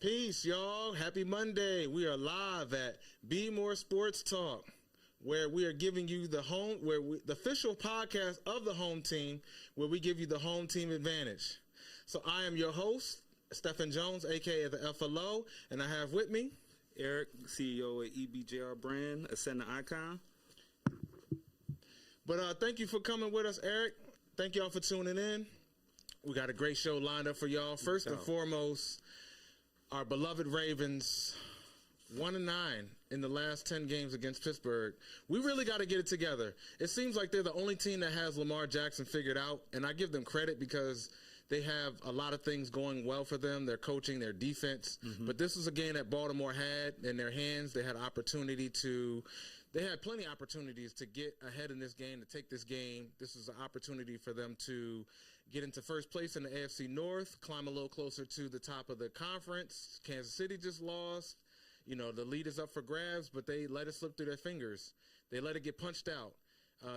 Peace, y'all. Happy Monday. We are live at Bmore Sports Talk, where we are giving you the official podcast of the home team, where we give you the home team advantage. So I am your host, Stephen Jones, aka the F.L.O, and I have with me Eric, CEO of EBJR Brand, Ascendant Icon. But thank you for coming with us, Eric. Thank y'all for tuning in. We got a great show lined up for y'all. First and foremost, our beloved Ravens, 1-9 in the last 10 games against Pittsburgh. We really got to get it together. It seems like they're the only team that has Lamar Jackson figured out, and I give them credit because they have a lot of things going well for them. Their coaching, their defense. But this was a game that Baltimore had in their hands. They had plenty of opportunities to get ahead in this game, to take this game. This is an opportunity for them to get into first place in the AFC North, climb a little closer to the top of the conference. Kansas City just lost. You know, the lead is up for grabs, but they let it slip through their fingers. They let it get punched out.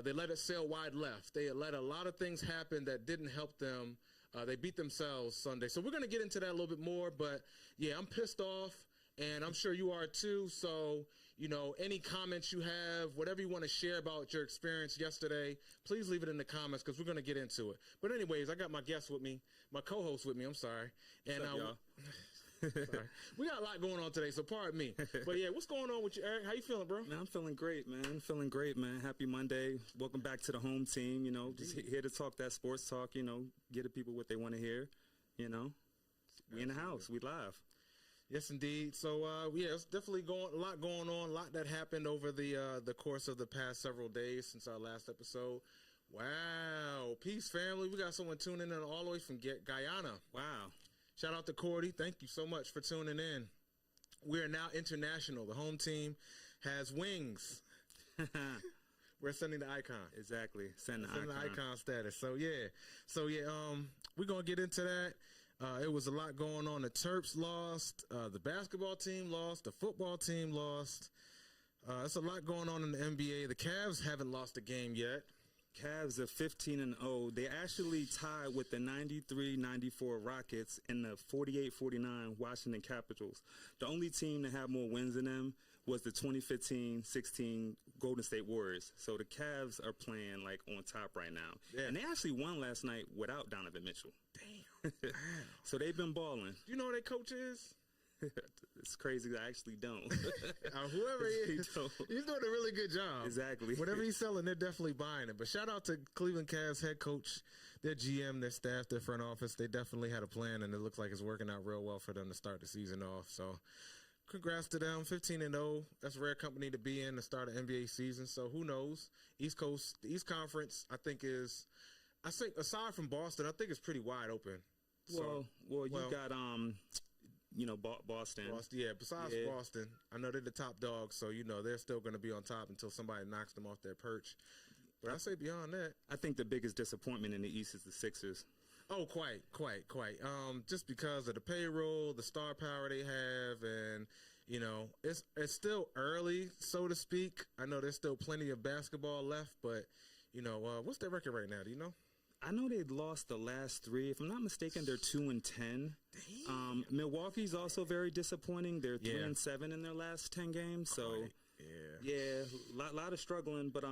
They let it sail wide left. They let a lot of things happen that didn't help them. They beat themselves Sunday. So we're going to get into that a little bit more. But, yeah, I'm pissed off, and I'm sure you are too. So, you know, any comments you have, whatever you want to share about your experience yesterday, please leave it in the comments because we're going to get into it. But anyways, I got my guest with me, my co-host with me, I'm sorry. And what's up, y'all? Sorry. We got a lot going on today, so pardon me. But, yeah, what's going on with you, Eric? How you feeling, bro? Man, I'm feeling great, man. Happy Monday. Welcome back to the home team, you know. Just here to talk that sports talk, you know, get the people what they want to hear, you know. We in the house. We live. Yes, indeed. So, yeah, it's definitely a lot going on, a lot that happened over the course of the past several days since our last episode. Wow. Peace, family. We got someone tuning in all the way from Guyana. Wow. Shout out to Cordy. Thank you so much for tuning in. We are now international. The home team has wings. We're sending the icon. Exactly. Sending the icon status. So, yeah. We're going to get into that. It was a lot going on. The Terps lost. The basketball team lost. The football team lost. There's a lot going on in the NBA. The Cavs haven't lost a game yet. Cavs are 15-0. They actually tied with the 93-94 Rockets and the 48-49 Washington Capitals. The only team that had more wins than them was the 2015-16 Golden State Warriors. So the Cavs are playing like on top right now. Yeah. And they actually won last night without Donovan Mitchell. Damn. So they've been balling. You know who their coach is? It's crazy. I actually don't. Whoever he is, he's doing a really good job. Exactly. Whatever he's selling, they're definitely buying it. But shout out to Cleveland Cavs head coach, their GM, their staff, their front office. They definitely had a plan, and it looks like it's working out real well for them to start the season off. So congrats to them. 15-0. That's a rare company to be in to start an NBA season. So who knows? East Coast, the East Conference, I think aside from Boston, I think it's pretty wide open. Well, you got you know, Boston. Yeah, besides Boston, I know they're the top dogs, so, you know, they're still going to be on top until somebody knocks them off their perch. But I say beyond that, I think the biggest disappointment in the East is the Sixers. Oh, quite. Just because of the payroll, the star power they have, and, you know, it's still early, so to speak. I know there's still plenty of basketball left, but, you know, what's their record right now? Do you know? I know they've lost the last 3. If I'm not mistaken, they're 2-10. Milwaukee's also very disappointing. They're 3-7 in their last 10 games. So, lot of struggling. But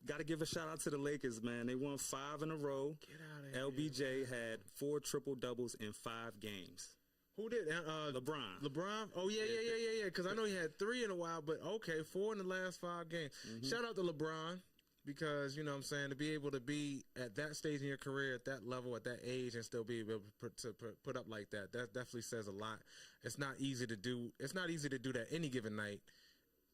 got to give a shout out to the Lakers, man. They won 5 in a row. Get out of here. LBJ had 4 triple doubles in 5 games. Who did? LeBron. Oh, yeah. Because I know he had 3 in a while, but okay, 4 in the last 5 games. Shout out to LeBron. Because, you know what I'm saying, to be able to be at that stage in your career, at that level, at that age, and still be able to put up like that definitely says a lot. It's not easy to do. It's not easy to do that any given night,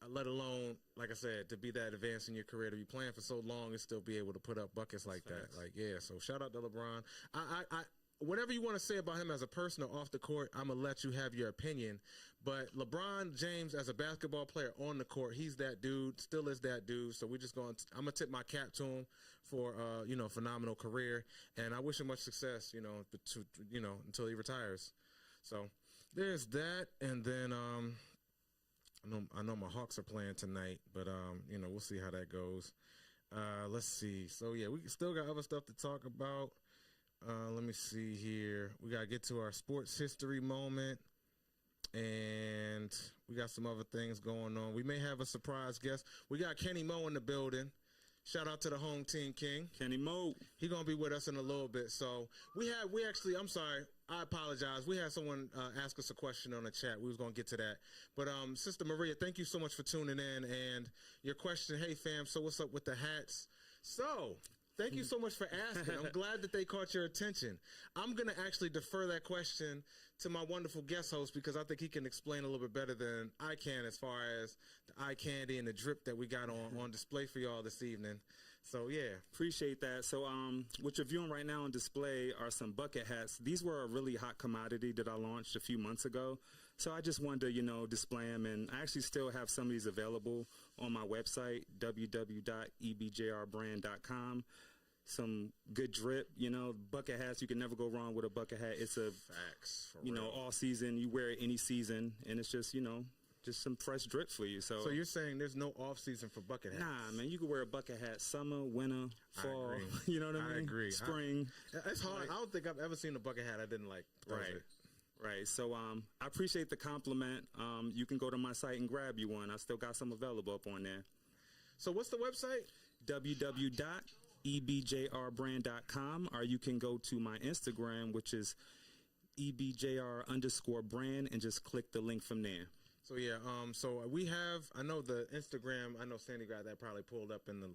let alone, like I said, to be that advanced in your career, to be playing for so long and still be able to put up buckets like that. Like, yeah, so shout out to LeBron. Whatever you want to say about him as a person or off the court, I'm going to let you have your opinion. But LeBron James, as a basketball player on the court, he's that dude, still is that dude. So I'm going to tip my cap to him for, you know, phenomenal career. And I wish him much success, you know, until he retires. So there's that. And then I know my Hawks are playing tonight, but, you know, we'll see how that goes. Let's see. So, yeah, we still got other stuff to talk about. Let me see here. We got to get to our sports history moment. And we got some other things going on. We may have a surprise guest. We got Kenny Moe in the building. Shout out to the home team king. Kenny Moe. He going to be with us in a little bit. So we actually, I'm sorry, I apologize. We had someone ask us a question on the chat. We was going to get to that. But Sister Maria, thank you so much for tuning in. And your question, hey fam, so what's up with the hats? So thank you so much for asking. I'm glad that they caught your attention. I'm going to actually defer that question to my wonderful guest host because I think he can explain a little bit better than I can as far as the eye candy and the drip that we got on display for y'all this evening. So, yeah. Appreciate that. So, what you're viewing right now on display are some bucket hats. These were a really hot commodity that I launched a few months ago. So I just wanted to, display them. And I actually still have some of these available on my website, www.ebjrbrand.com. Some good drip, bucket hats. You can never go wrong with a bucket hat. It's a facts, all season. You wear it any season, and it's just just some fresh drip for you. So you're saying there's no off season for bucket hats? Nah, man, you can wear a bucket hat summer, winter, fall. You know what I mean? I agree. Spring. It's hard. I don't think I've ever seen a bucket hat I didn't like. Right. So I appreciate the compliment. You can go to my site and grab you one. I still got some available up on there. So what's the website? www.ebjrbrand.com, or you can go to my Instagram, which is ebjr_brand, and just click the link from there. So yeah, so we have, I know the Instagram, I know Sandy got that probably pulled up in the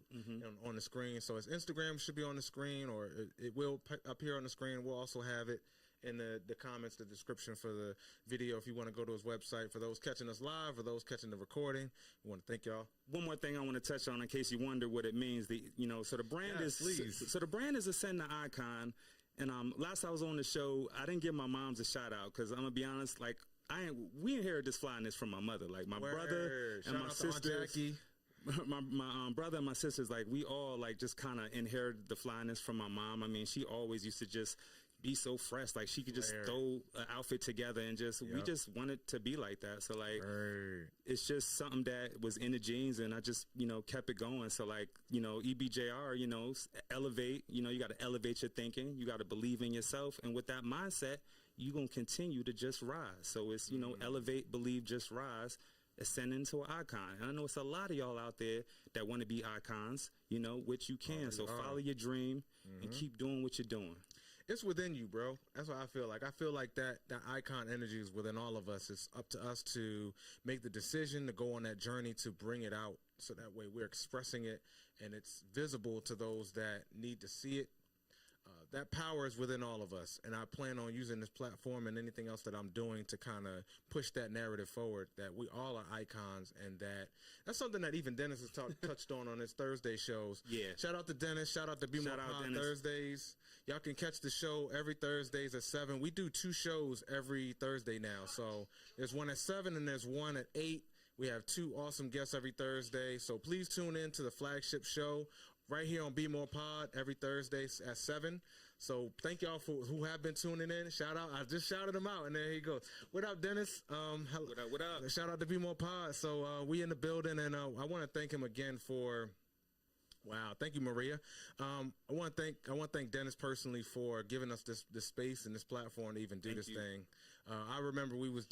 on the screen. So his Instagram should be on the screen, or it will appear on the screen. We'll also have it in the comments, the description for the video if you want to go to his website. For those catching us live or those catching the recording, we want to thank y'all. One more thing I want to touch on in case you wonder what it means. So the brand the brand is a sender icon. And last I was on the show, I didn't give my moms a shout out because I'm gonna be honest, like we inherited this flyness from my mother, like my brother and my sisters. My brother and my sisters, like we all like just kind of inherited the flyness from my mom. I mean, she always used to just be so fresh, like she could just throw an outfit together and we just wanted to be like that. So like it's just something that was in the genes, and I just kept it going. So like EBJR, elevate. You got to elevate your thinking. You got to believe in yourself, and with that mindset, you gonna continue to just rise. So it's elevate, believe, just rise. Ascending to an icon. And I know it's a lot of y'all out there that want to be icons, which you can. So follow your dream and keep doing what you're doing. It's within you, bro. That's what I feel like. I feel like that icon energy is within all of us. It's up to us to make the decision to go on that journey to bring it out. So that way we're expressing it and it's visible to those that need to see it. That power is within all of us. And I plan on using this platform and anything else that I'm doing to kind of push that narrative forward, that we all are icons, and that's something that even Dennis has touched on his Thursday shows. Yeah. Shout out to Dennis. Shout out to BMorePod Thursdays. Y'all can catch the show every Thursdays at 7. We do 2 shows every Thursday now. So there's one at 7 and there's one at 8. We have 2 awesome guests every Thursday. So please tune in to the flagship show right here on BMorePod every Thursday at 7. So thank y'all for who have been tuning in. Shout out. I just shouted him out, and there he goes. What up, Dennis? What up? Shout out to BMorePod. So we in the building, and I want to thank him again for. Wow, thank you, Maria. I want to thank Dennis personally for giving us this space and this platform to even do this thing. I remember we was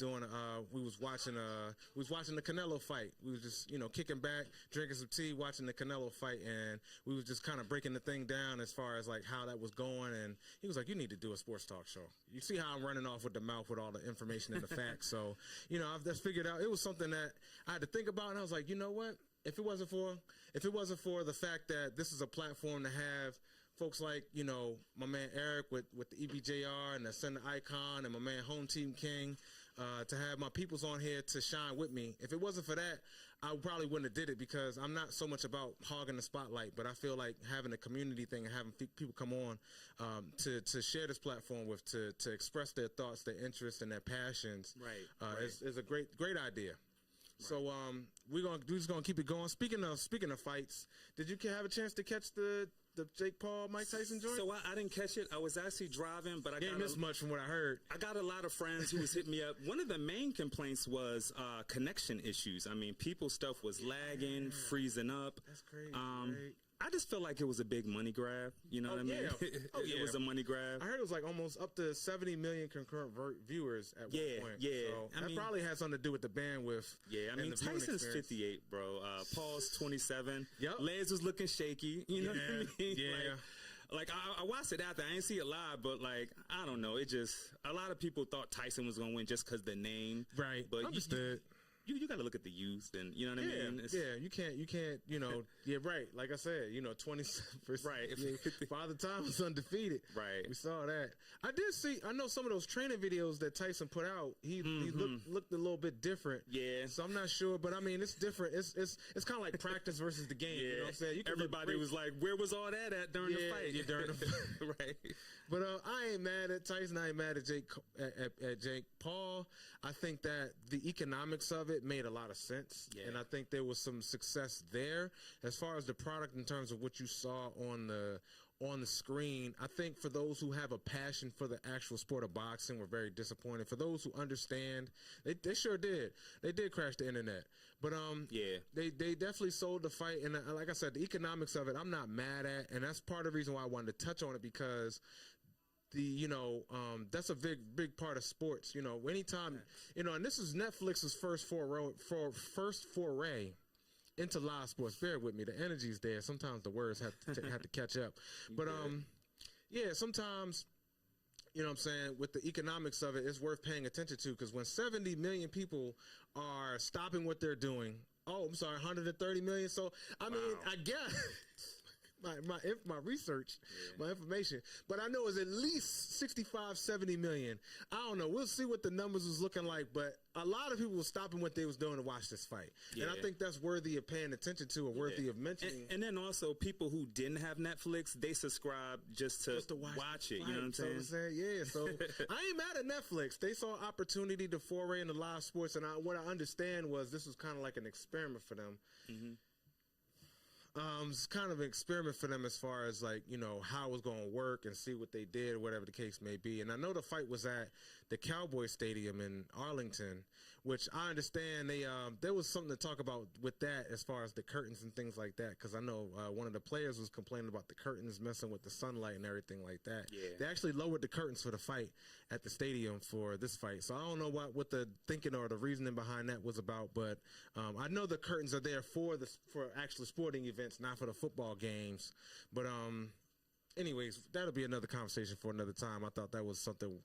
watching the Canelo fight. We was just kicking back, drinking some tea, watching the Canelo fight, and we was just kind of breaking the thing down as far as like how that was going. And he was like, "You need to do a sports talk show." You see how I'm running off with the mouth with all the information and the facts. So I've just figured out it was something that I had to think about, and I was like, you know what? If it wasn't for the fact that this is a platform to have folks like, my man Eric with the EBJR and the Sender Icon and my man Home Team King, to have my peoples on here to shine with me. If it wasn't for that, I probably wouldn't have did it, because I'm not so much about hogging the spotlight, but I feel like having a community thing and having people come on to share this platform with, to express their thoughts, their interests, and their passions, is a great idea. So we're just gonna keep it going. Speaking of fights, did you have a chance to catch the Jake Paul Mike Tyson joint? So I didn't catch it. I was actually driving, but I didn't miss much from what I heard. I got a lot of friends who was hitting me up. One of the main complaints was connection issues. I mean, people's stuff was lagging, freezing up. That's crazy. Right? I just felt like it was a big money grab. You know what I mean? Yeah. It was a money grab. I heard it was like almost up to 70 million concurrent viewers at one point. Yeah. So that probably has something to do with the bandwidth. Yeah, I mean, Tyson's 58, bro. Paul's 27. Yep. Les was looking shaky. You know what I mean? Yeah. Like I watched it after. I didn't see it live, but like I don't know. It just a lot of people thought Tyson was gonna win just because the name. Right. But understood. You got to look at the youth, and you know what I mean. You can't. Yeah, right. Like I said, 27%. Right. Father Time was undefeated. Right. We saw that. I know some of those training videos that Tyson put out. He looked a little bit different. Yeah. So I'm not sure, but I mean, it's different. It's kind of like practice versus the game. Yeah. You know what I'm saying? Everybody was like, "Where was all that at during the fight?" Yeah, during the fight. Right. But I ain't mad at Tyson. I ain't mad at Jake Paul. I think that the economics of it made a lot of sense, and I think there was some success there as far as the product in terms of what you saw on the screen. I think for those who have a passion for the actual sport of boxing, were very disappointed. For those who understand, they sure did. They did crash the internet, but they definitely sold the fight. And like I said, the economics of it, I'm not mad at, and that's part of the reason why I wanted to touch on it because. That's a big part of sports. Anytime, and this is Netflix's first foray into live sports. Bear with me, the energy's there. Sometimes the words have to catch up. But sometimes, what I'm saying, with the economics of it, it's worth paying attention to because when 70 million people are stopping what they're doing, 130 million. So I mean, I guess. My research, my information, but I know it's at least 65, 70 million. I don't know. We'll see what the numbers was looking like, but a lot of people were stopping what they was doing to watch this fight. Yeah. And I think that's worthy of paying attention to or worthy of mentioning. And then also people who didn't have Netflix, they subscribed just to watch it. You know what I'm saying? Yeah. So I ain't mad at Netflix. They saw opportunity to foray into live sports. And what I understand was this was kind of like an experiment for them. Mm-hmm. It's kind of an experiment for them as far as how it was going to work and see what they did, whatever the case may be. And I know the fight was at the Cowboy Stadium in Arlington, which I understand there was something to talk about with that as far as the curtains and things like that. Because I know one of the players was complaining about the curtains messing with the sunlight and everything like that. Yeah. They actually lowered the curtains for the fight at the stadium for this fight. So I don't know what the thinking or the reasoning behind that was about, but I know the curtains are there for actual sporting events, not for the football games. But anyways, that'll be another conversation for another time. I thought that was something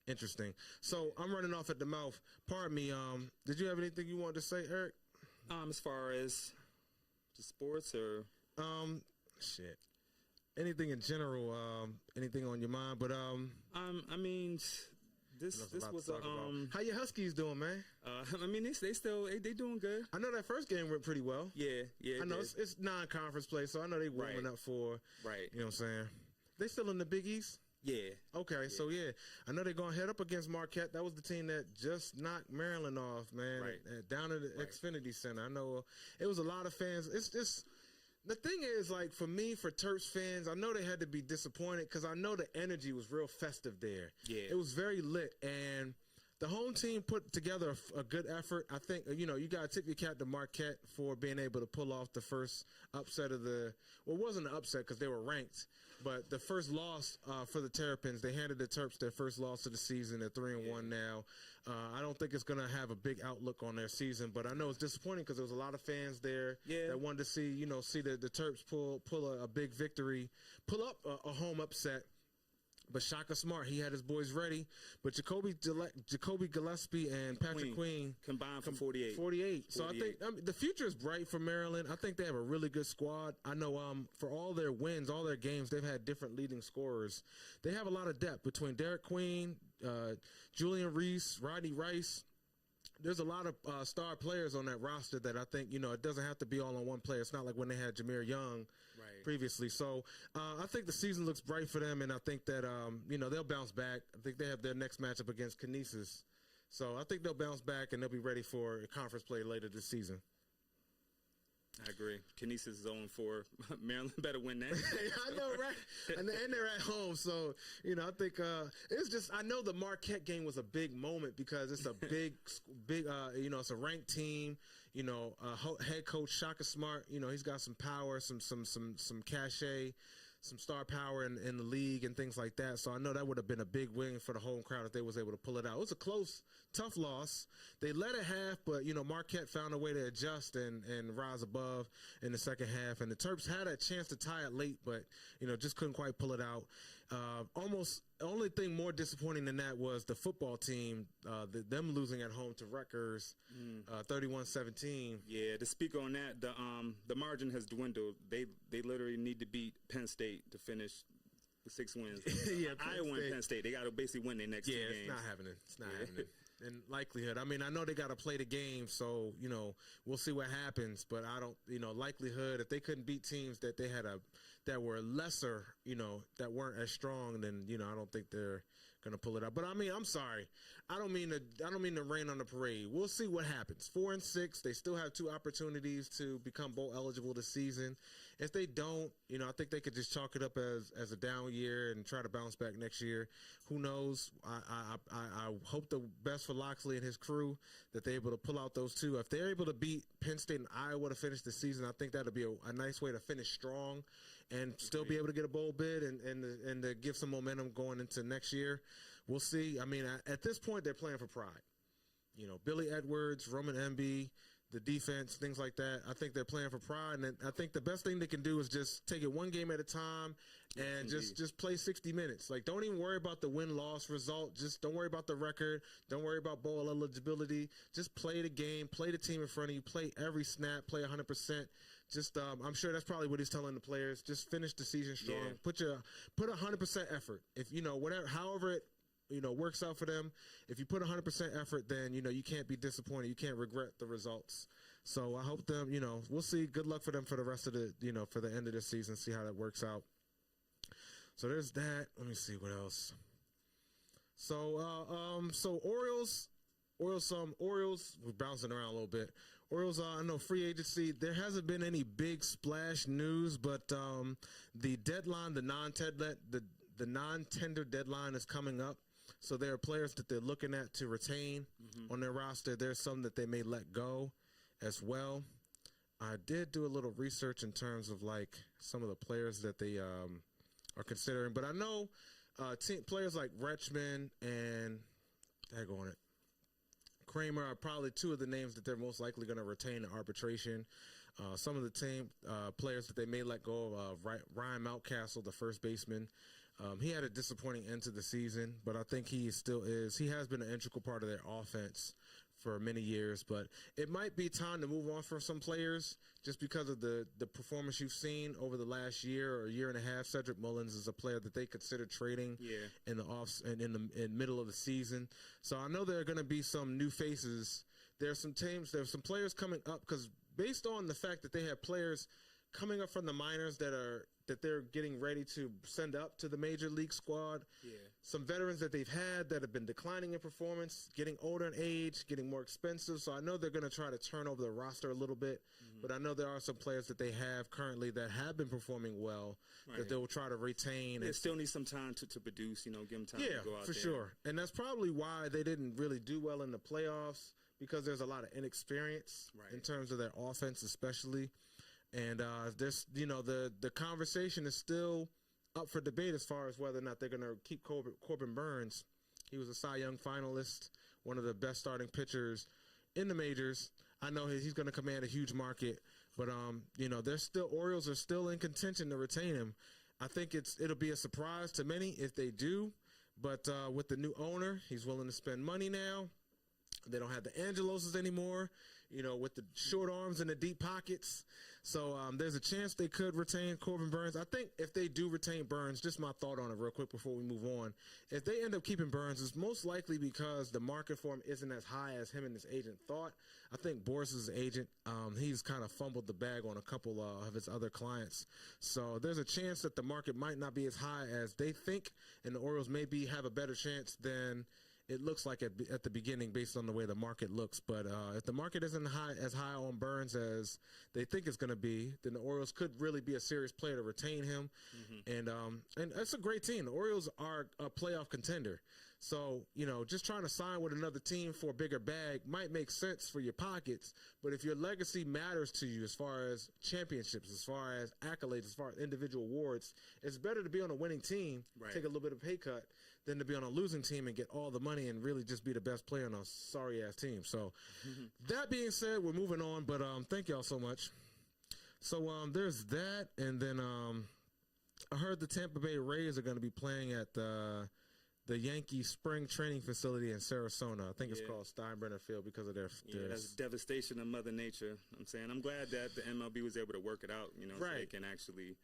interesting. So I'm running off at the mouth. Pardon me. Did you have anything you wanted to say, Eric? As far as the sports or shit. Anything in general, anything on your mind, but I mean, this was how your Huskies doing, man? I mean, they doing good. I know that first game went pretty well. Yeah. I know it's non-conference play, so I know they warming up for You know what I'm saying? They still in the Big East? Yeah. Okay, so I know they're gonna head up against Marquette. That was the team that just knocked Maryland off, man. Down at the Xfinity Center. I know it was a lot of fans. It's just. The thing is, like, for me, for Terps fans, I know they had to be disappointed because I know the energy was real festive there. Yeah. It was very lit, and the home team put together a good effort. I think, you got to tip your cap to Marquette for being able to pull off the first upset of it wasn't an upset because they were ranked, but the first loss for the Terrapins, they handed the Terps their first loss of the season. They're 3-1 now. I don't think it's going to have a big outlook on their season, but I know it's disappointing because there was a lot of fans there that wanted to see the Terps pull a big victory, pull up a home upset. But Shaka Smart, he had his boys ready. But Jacoby Gillespie and Patrick Queen combined for 48. 48. So I think the future is bright for Maryland. I think they have a really good squad. I know for all their wins, all their games, they've had different leading scorers. They have a lot of depth between Derek Queen, Julian Reese, Rodney Rice. There's a lot of star players on that roster that I think, it doesn't have to be all on one player. It's not like when they had Jameer Young previously. So I think the season looks bright for them, and I think that, they'll bounce back. I think they have their next matchup against Kinesis. So I think they'll bounce back, and they'll be ready for conference play later this season. I agree. Kinesis is 0-4. Maryland better win that. I know, right? And they're at home, so I think it's just. I know the Marquette game was a big moment because it's a big. It's a ranked team. Head coach Shaka Smart. He's got some power, some cachet, some star power in the league and things like that. So I know that would have been a big win for the home crowd if they was able to pull it out. It was a close, tough loss. They led at half, but Marquette found a way to adjust and rise above in the second half. And the Terps had a chance to tie it late, but just couldn't quite pull it out. Almost the only thing more disappointing than that was the football team, them losing at home to Rutgers, 31-17. Yeah, to speak on that, the margin has dwindled. They literally need to beat Penn State to finish with 6 wins. Yeah, Iowa and Penn State, they got to basically win their next 2 games. Yeah, it's not happening. It's not happening. In likelihood, I mean, I know they got to play the game, so we'll see what happens. But I don't, likelihood if they couldn't beat teams that they had that were lesser, that weren't as strong, then I don't think they're gonna pull it out. But I mean, I'm sorry, I don't mean to rain on the parade. We'll see what happens. 4-6, they still have 2 opportunities to become bowl eligible this season. If they don't, I think they could just chalk it up as a down year and try to bounce back next year. Who knows? I hope the best for Loxley and his crew that they're able to pull out those 2. If they're able to beat Penn State and Iowa to finish the season, I think that'll be a nice way to finish strong and still be able to get a bowl bid and to give some momentum going into next year. We'll see. I mean, at this point, they're playing for pride. Billy Edwards, Roman Emby, the defense, things like that. I think they're playing for pride, and I think the best thing they can do is just take it one game at a time and just play 60 minutes. Like, don't even worry about the win-loss result. Just don't worry about the record. Don't worry about bowl eligibility. Just play the game, play the team in front of you, play every snap, play 100%. Just, I'm sure that's probably what he's telling the players. Just finish the season strong. Yeah. Put 100% effort. If however it works out for them. If you put 100% effort, then, you can't be disappointed. You can't regret the results. So I hope them, we'll see. Good luck for them for the rest of the, for the end of the season, see how that works out. So there's that. Let me see what else. So, Orioles, we're bouncing around a little bit. Orioles, I know free agency, there hasn't been any big splash news, but the deadline, the non-tender deadline is coming up. So there are players that they're looking at to retain on their roster. There's some that they may let go as well. I did do a little research in terms of like some of the players that they are considering, but I know players like Retchman and Kramer are probably 2 of the names that they're most likely going to retain in arbitration. Some of the team players that they may let go of, Ryan Mountcastle, the first baseman. He had a disappointing end to the season, but I think he still is. He has been an integral part of their offense for many years, but it might be time to move on from some players just because of the performance you've seen over the last year or year and a half. Cedric Mullins is a player that they consider trading in the middle of the season. So I know there are going to be some new faces. There's some players coming up because based on the fact that they have players coming up from the minors that they're getting ready to send up to the major league squad. Yeah. Some veterans that they've had that have been declining in performance, getting older in age, getting more expensive. So I know they're going to try to turn over the roster a little bit, but I know there are some players that they have currently that have been performing well that they'll try to retain. They still need some time to produce, give them time to go out for there. Sure. And that's probably why they didn't really do well in the playoffs because there's a lot of inexperience in terms of their offense especially. And there's, the conversation is still up for debate as far as whether or not they're going to keep Corbin Burns. He was a Cy Young finalist, one of the best starting pitchers in the majors. I know he's going to command a huge market, but Orioles are still in contention to retain him. I think it'll be a surprise to many if they do, but with the new owner, he's willing to spend money now. They don't have the Angeloses anymore, with the short arms and the deep pockets. So there's a chance they could retain Corbin Burns. I think if they do retain Burns, just my thought on it real quick before we move on. If they end up keeping Burns, it's most likely because the market for him isn't as high as him and his agent thought. I think Boris's agent, he's kind of fumbled the bag on a couple of his other clients. So there's a chance that the market might not be as high as they think, and the Orioles maybe have a better chance than it looks like at the beginning based on the way the market looks. But if the market isn't as high on Burns as they think it's going to be, then the Orioles could really be a serious player to retain him. And it's a great team. The Orioles are a playoff contender. So, just trying to sign with another team for a bigger bag might make sense for your pockets. But if your legacy matters to you as far as championships, as far as accolades, as far as individual awards, it's better to be on a winning team, take a little bit of pay cut, than to be on a losing team and get all the money and really just be the best player on a sorry-ass team. So, that being said, we're moving on. But thank y'all so much. So, there's that. And then I heard the Tampa Bay Rays are going to be playing at the Yankee spring training facility in Sarasota. I think it's called Steinbrenner Field because of their that's devastation of Mother Nature. I'm glad that the MLB was able to work it out, so they can actually,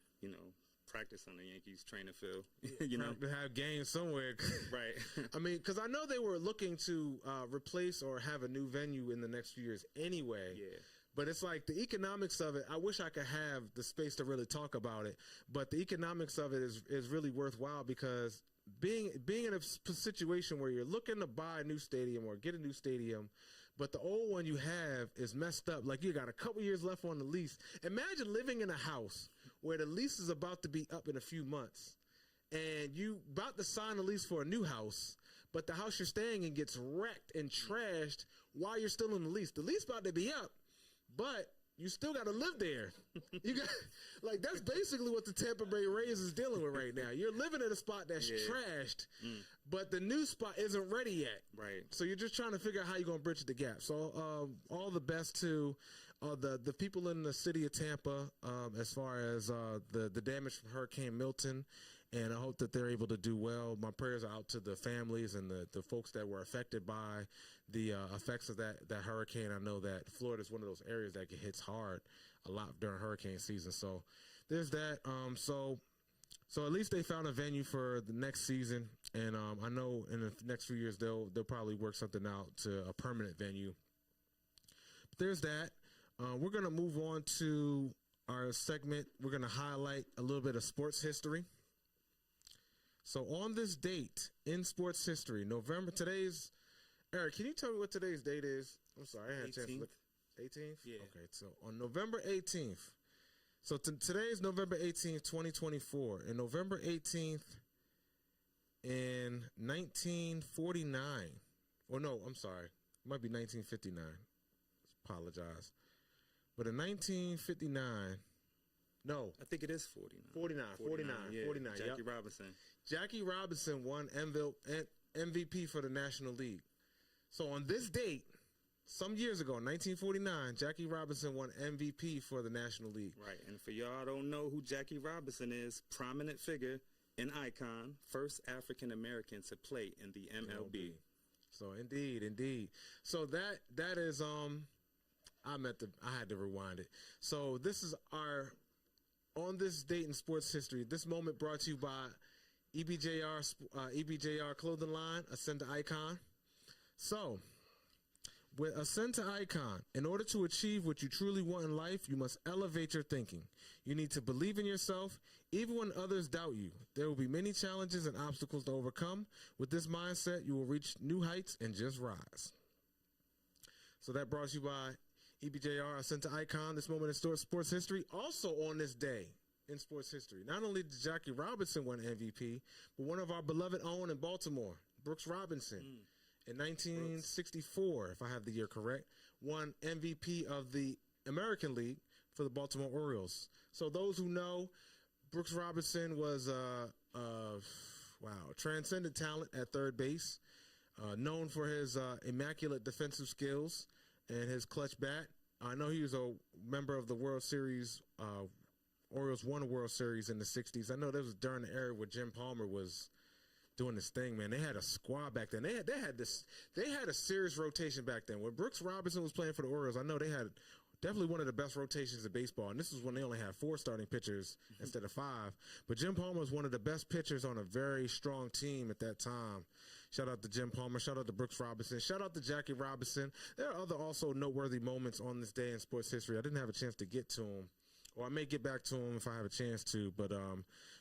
practice on the Yankees training field. To have games somewhere. Right. I mean, because I know they were looking to replace or have a new venue in the next few years anyway. Yeah. But it's like the economics of it, I wish I could have the space to really talk about it. But the economics of it is really worthwhile because being in a situation where you're looking to buy a new stadium or get a new stadium, but the old one you have is messed up. Like you got a couple years left on the lease. Imagine living in a house where the lease is about to be up in a few months and you about to sign a lease for a new house, but the house you're staying in gets wrecked and trashed while you're still in the lease. The lease about to be up, but you still got to live there. That's basically what the Tampa Bay Rays is dealing with right now. You're living in a spot that's trashed, but the new spot isn't ready yet. Right. So you're just trying to figure out how you're going to bridge the gap. So all the best to the people in the city of Tampa as far as the damage from Hurricane Milton. And I hope that they're able to do well. My prayers are out to the families and the folks that were affected by the effects of that hurricane. I know that Florida is one of those areas that get hits hard a lot during hurricane season. So there's that. So at least they found a venue for the next season. And I know in the next few years they'll probably work something out to a permanent venue. But there's that. We're going to move on to our segment. We're going to highlight a little bit of sports history. So on this date in sports history, Eric, can you tell me what today's date is? I'm sorry, I had a chance to look. 18th? Yeah. Okay, so on November 18th, so today is November 18th, 2024. And November 18th in 1949, or no, I'm sorry, it might be 1959. Apologize. But in 1959, no. I think it is 49. 49. Jackie Robinson. Jackie Robinson won MVP for the National League. So on this date, some years ago, 1949, Jackie Robinson won MVP for the National League. Right. And for y'all don't know who Jackie Robinson is, prominent figure, an icon, first African-American to play in the MLB. So indeed. So that is I had to rewind it. So this is on this date in sports history, this moment brought to you by EBJR clothing line, Ascend to Icon. So, with Ascend to Icon, in order to achieve what you truly want in life, you must elevate your thinking. You need to believe in yourself, even when others doubt you. There will be many challenges and obstacles to overcome. With this mindset, you will reach new heights and just rise. So that brought you by EBJR, Ascend to Icon, this moment in sports history. Also on this day in sports history, not only did Jackie Robinson win MVP, but one of our beloved own in Baltimore, Brooks Robinson, in 1964, if I have the year correct, won MVP of the American League for the Baltimore Orioles. So those who know, Brooks Robinson was transcendent talent at third base, known for his immaculate defensive skills and his clutch bat. I know he was a member of the World Series. Orioles won a World Series in the 60s. I know that was during the era where Jim Palmer was doing this thing, man. They had a squad back then. They had a serious rotation back then. When Brooks Robinson was playing for the Orioles, I know they had definitely one of the best rotations in baseball. And this was when they only had 4 starting pitchers instead of 5. But Jim Palmer was one of the best pitchers on a very strong team at that time. Shout out to Jim Palmer. Shout out to Brooks Robinson. Shout out to Jackie Robinson. There are other also noteworthy moments on this day in sports history. I didn't have a chance to get to them. Or I may get back to them if I have a chance to. But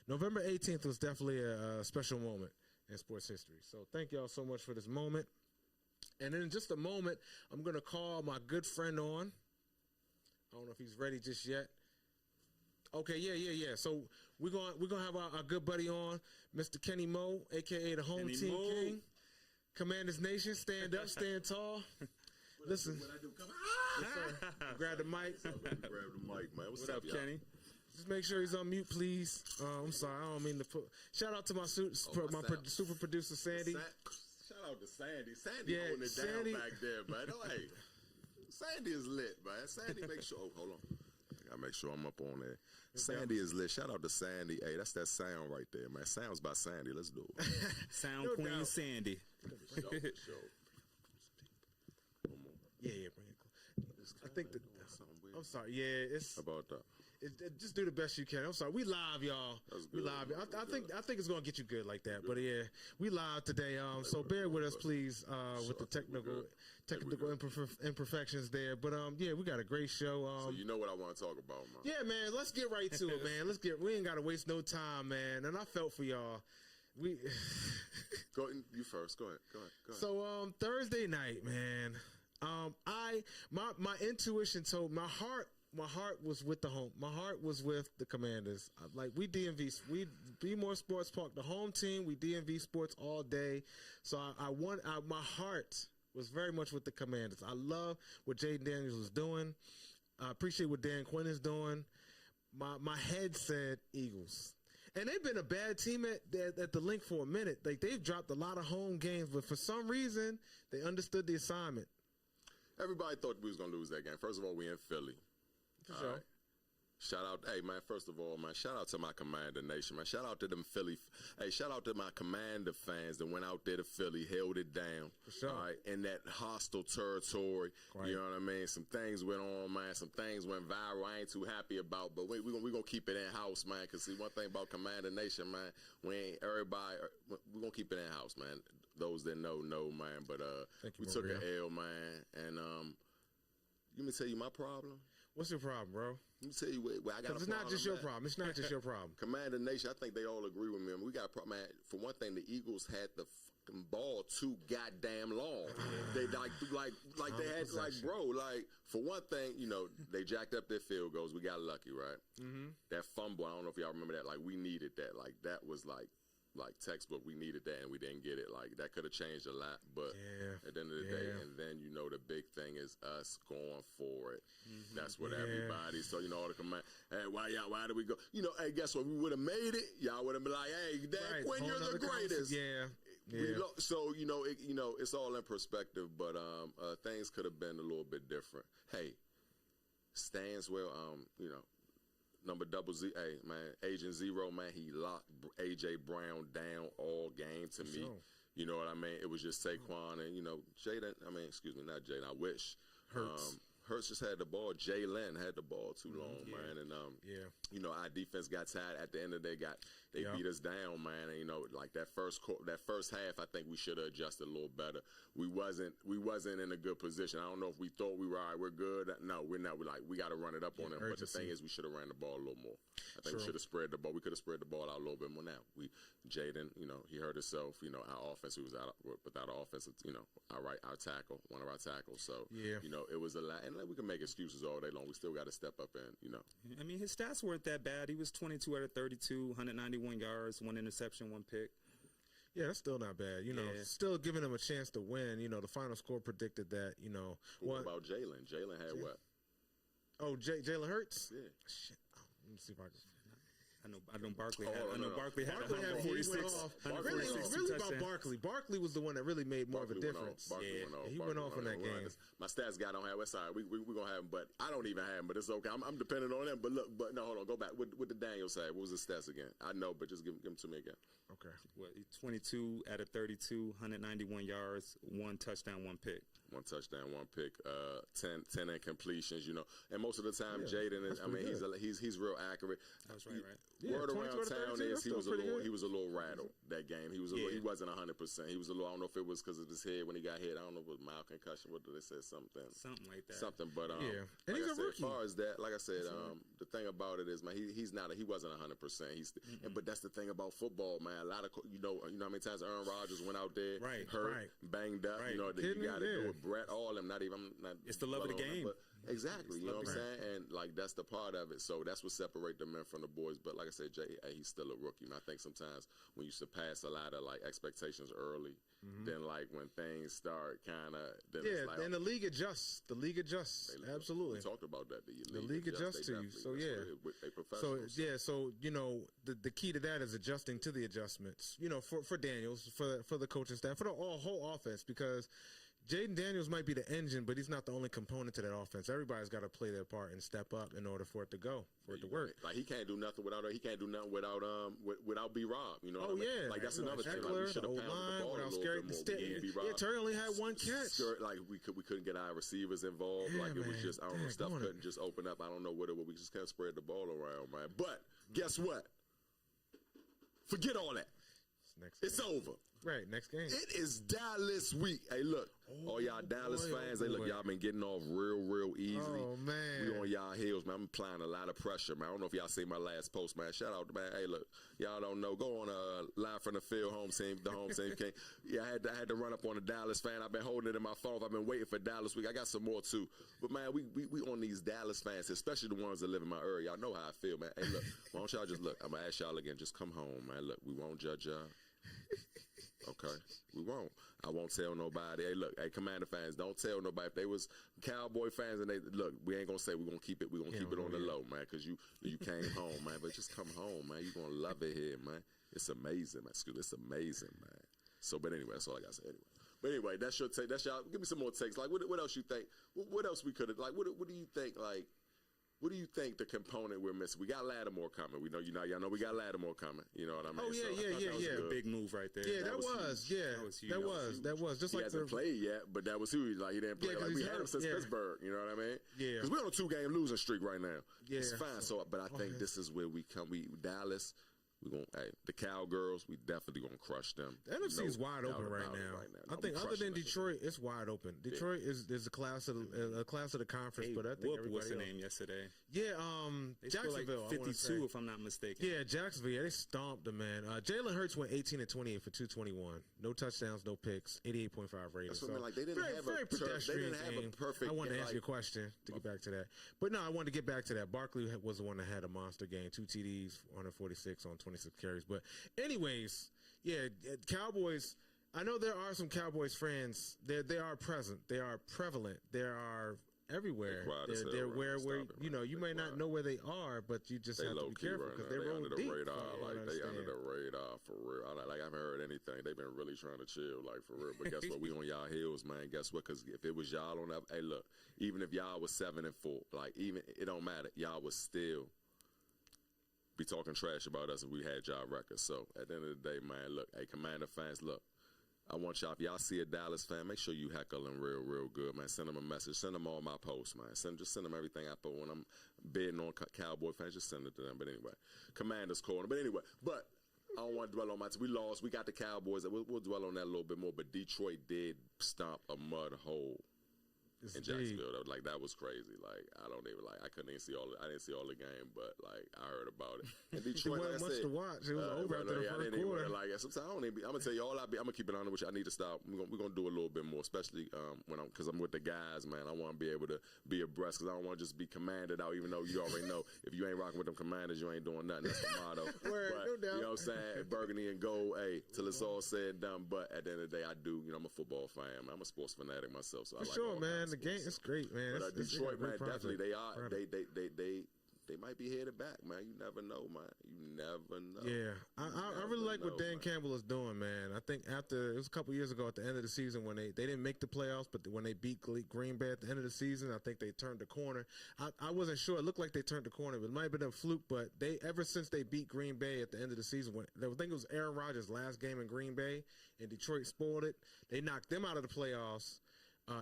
November 18th was definitely a special moment in sports history. So thank y'all so much for this moment. And in just a moment, I'm going to call my good friend on. I don't know if he's ready just yet. Okay, yeah. So we're gonna have our good buddy on, Mr. Kenny Moe, a.k.a. the Home Kenny Team Moe. King. Commanders Nation, stand up, stand tall. Listen. What I do? Come on. Yes, sir. Grab the mic. Grab the mic, man. What's What up, y'all? Kenny? Just make sure he's on mute, please. I'm sorry, I don't mean to put. Shout out to my super producer Sandy. Shout out to Sandy. Sandy Yeah, holding it Sandy. down back there, man. Oh, hey, Sandy is lit, man. Sandy, make sure. Oh, hold on. I gotta make sure I'm up on there. Sandy is lit. Shout out to Sandy. Hey, that's that sound right there, man. Sounds by Sandy. Let's do it. Sound No Queen doubt. Sandy. For sure. One more. Yeah, bring it. I think that. Something weird. I'm sorry. Yeah, it's. How about that? Just do the best you can. I'm sorry. We live, y'all. That's We good. live. That's I think it's gonna get you good like that. But yeah, we live today. So bear with us, please, with the technical imperfections there. But yeah, we got a great show. So you know what I want to talk about, man. Yeah, man. Let's get right to it, man. We ain't gotta waste no time, man. And I felt for y'all. We. Go you first. Go ahead. So Thursday night, man. My intuition told my heart was with the home. My heart was with the Commanders. Like we Bmore Sports Park, the home team. We DMV Sports all day. So my heart was very much with the Commanders. I love what Jaden Daniels was doing. I appreciate what Dan Quinn is doing. My head said Eagles. And they've been a bad team at the link for a minute. Like they've dropped a lot of home games, but for some reason they understood the assignment. Everybody thought we was gonna lose that game. First of all, we in Philly. For All sure. right. Shout out, hey man. First of all, man, shout out to my Commander Nation, man. Shout out to them Philly. Hey, shout out to my Commander fans that went out there to Philly, held it down. For sure. All right, in that hostile territory. Right. You know what I mean? Some things went on, man. Some things went viral. I ain't too happy about, but we gonna keep it in house, man. Cause see, one thing about Commander Nation, man, we ain't everybody. We gonna keep it in house, man. Those that know, man. But Thank you, we took an Maria. L, man, and let me tell you my problem. What's your problem, bro? Let me tell you where I got a Because it's not just your problem. It's not just your problem. Commander Nation, I think they all agree with me. I mean, we got a problem, man. For one thing, the Eagles had the fucking ball too goddamn long. They like they had for one thing, you know, they jacked up their field goals. We got lucky, right? Mm-hmm. That fumble, I don't know if y'all remember that. Like we needed that. Like that was like textbook. We needed that and we didn't get it. Like that could have changed a lot. But at the end of the day, and then you know the big thing is us going for it. Mm-hmm. That's what everybody. So you know all the command. Hey, why did we go? You know, hey, guess what? We would have made it. Y'all would have been like, hey, Dan Quinn, you're the greatest. So you know, it's all in perspective. But things could have been a little bit different. Hey, Stanswell, you know. Number double Z, hey man, Agent Zero, man, he locked AJ Brown down all game to me. Sure. You know what I mean? It was just Saquon and you know Jaden. I mean, excuse me, not Jaden. I wish Hurts just had the ball. Jalen had the ball too long, man. And you know our defense got tired at the end of the day. They beat us down, man. And you know, like that first half, I think we should have adjusted a little better. We wasn't in a good position. I don't know if we thought we were all right. We're good. No, we're not. We got to run it up on them. But the thing is, we should have ran the ball a little more. I think we should have spread the ball. We could have spread the ball out a little bit more. Now Jaden, you know, he hurt himself. You know, our offense, we was out without our offense. You know, our tackle, one of our tackles. So you know, it was a lot. And like, we can make excuses all day long. We still got to step up and you know. I mean, his stats weren't that bad. He was 22 out of 32, 191 yards, 1 interception, 1 pick. Yeah, that's still not bad. You know, still giving them a chance to win. You know, the final score predicted that. You know, what about Jalen? Jalen had what? Oh, Jalen Hurts. Yeah. Shit. Let me see if I can. I know Barkley had. Barkley had Barkley 146. Really, it was really about Barkley. Barkley was the one that really made more of a difference. He went off in that game. My stats guy don't have it. Sorry, we're gonna have him, but I don't even have him. But it's okay. I'm dependent on him. But look, no, hold on, go back. What did Daniel say? What was his stats again? I know, but just give them to me again. Okay. What? 22 out of 32, 191 yards, 1 touchdown, 1 pick. 1 touchdown, 1 pick, 10 incompletions, you know. And most of the time, Jaden is, I mean, he's real accurate. That's right. Word around town is he was a little rattled that game. He was he wasn't 100%. He was a little, I don't know if it was because of his head when he got hit. I don't know if it was mild concussion. What did they say? something like that. Something, but yeah, and like he's I a said, rookie. as far as that, like I said, the thing about it is, man, he wasn't 100%. But that's the thing about football, man. A lot of you know how many times Aaron Rodgers went out there, hurt, banged up. You know that you got to do it. Brett, all them, not even. It's the love of the game. Exactly, you know what I'm saying? And, like, that's the part of it. So that's what separates the men from the boys. But like I said, Jay, he's still a rookie. And I think sometimes when you surpass a lot of, like, expectations early, then, like, when things start kind of... Yeah, and the league adjusts. Absolutely. We talked about that. The league adjusts to you. So, yeah. So, you know, the key to that is adjusting to the adjustments, you know, for Daniels, for the coaching staff, for the whole offense, because... Jaden Daniels might be the engine, but he's not the only component to that offense. Everybody's got to play their part and step up in order for it to go, for it to work. Like, he can't do nothing without without B. Rob. You know what I mean? Yeah. Like, that's another thing. Like, we should have pounded the ball a little bit more. Yeah, Terry only had one catch. Like, we couldn't get our receivers involved. It was just, I don't know, stuff couldn't just open up. I don't know what it was. We just can't spread the ball around, man. But guess what? Forget all that. It's over. Right, next game. It is Dallas week. Hey, look, all y'all Dallas fans, hey, look, y'all been getting off real easily. Oh, man. We on y'all heels, man. I'm applying a lot of pressure, man. I don't know if y'all see my last post, man. Shout out, man. Hey, look, y'all don't know. Go on live from the field, home team, the home team came. Yeah, I had to run up on a Dallas fan. I've been holding it in my phone. I've been waiting for Dallas week. I got some more, too. But, man, we on these Dallas fans, especially the ones that live in my area. Y'all know how I feel, man. Hey, look, why don't y'all just look. I'm going to ask y'all again. Just come home, man. Look, we won't judge y'all. Okay, we won't. I won't tell nobody. Hey, look, hey, Commander fans, don't tell nobody. If they was Cowboy fans and they look, we ain't gonna say we're gonna keep it. We're gonna keep it on the low, man, because you came home, man. But just come home, man. You're gonna love it here, man. It's amazing, man. It's amazing, man. So, but anyway, that's all I gotta say. Anyway, but anyway, that's your take. That's y'all. Give me some more takes. Like, what else you think? What else we could have? Like, what do you think? Like. What do you think the component we're missing? We got Lattimore coming. We know y'all know we got Lattimore coming. You know what I mean? Oh yeah, That was a big move right there. Yeah, that was huge. That was just he like hasn't played yet, but that was huge. Like he didn't play. Like we had him since Pittsburgh. You know what I mean? Yeah. Because we're on a 2-game losing streak right now. Yeah. It's fine. So, but I think this is where we come. Dallas. The Cowgirls, we definitely gonna crush them. The NFC is wide open right now. I think other than Detroit, it's wide open. Detroit is a class of the conference, but I think what's the name yesterday? Yeah, Jacksonville, like 52 if I'm not mistaken. Yeah, Jacksonville. Yeah, they stomped them, man. Jalen Hurts went 18-28 for 221, no touchdowns, no picks, 88.5 rating. That's what I mean. Like they didn't have a perfect. I wanted to answer your question to get back to that, but no, I wanted to get back to that. Barkley was the one that had a monster game, 2 TDs, 146 on 26 carries. But anyways, yeah, Cowboys. I know there are some Cowboys fans. They are present. They are prevalent. They are everywhere. They're where you know you may not know where they are, but you just have to be careful because they roll deep. They under the radar for real. I haven't heard anything. They've been really trying to chill, like for real. But guess what? We on y'all heels, man. Guess what? Because if it was y'all on that, hey, look, even if y'all was 7-4, like even it don't matter. Y'all was still be talking trash about us if we had y'all records. So at the end of the day, man, look, hey, Commander fans, look. I want y'all, if y'all see a Dallas fan, make sure you heckle them real good, man. Send them a message. Send them all my posts, man. Just send them everything I put when I'm bidding on Cowboy fans. Just send it to them. But anyway, Commander's corner. But anyway, I don't want to dwell on my team. We lost. We got the Cowboys. We'll dwell on that a little bit more. But Detroit did stomp a mud hole in Jacksonville. Like that was crazy. Like I couldn't even see I didn't see all the game, but like I heard about it. And Detroit, it wasn't much to watch. It was over after the first quarter. Sometimes I don't even. I'm gonna tell you all. I'm gonna keep it on, which I need to stop. We're gonna do a little bit more, especially because I'm with the guys, man. I want to be able to be abreast because I don't want to just be commanded out. Even though you already know if you ain't rocking with them commanders, you ain't doing nothing. That's the motto. No doubt. You know what I'm saying? Burgundy and gold, till it's all said and done. But at the end of the day, I do. I'm a football fan. I'm a sports fanatic myself. So for sure, man. The game is great. Man, but Detroit, man, definitely they are. They might be headed back, man. You never know, man. You never know. Yeah, I really like what Dan Campbell is doing, man. I think it was a couple years ago at the end of the season when they didn't make the playoffs, but when they beat Green Bay at the end of the season, I think they turned the corner. I wasn't sure. It looked like they turned the corner, but it might have been a fluke. But ever since they beat Green Bay at the end of the season, I think it was Aaron Rodgers' last game in Green Bay, and Detroit spoiled it. They knocked them out of the playoffs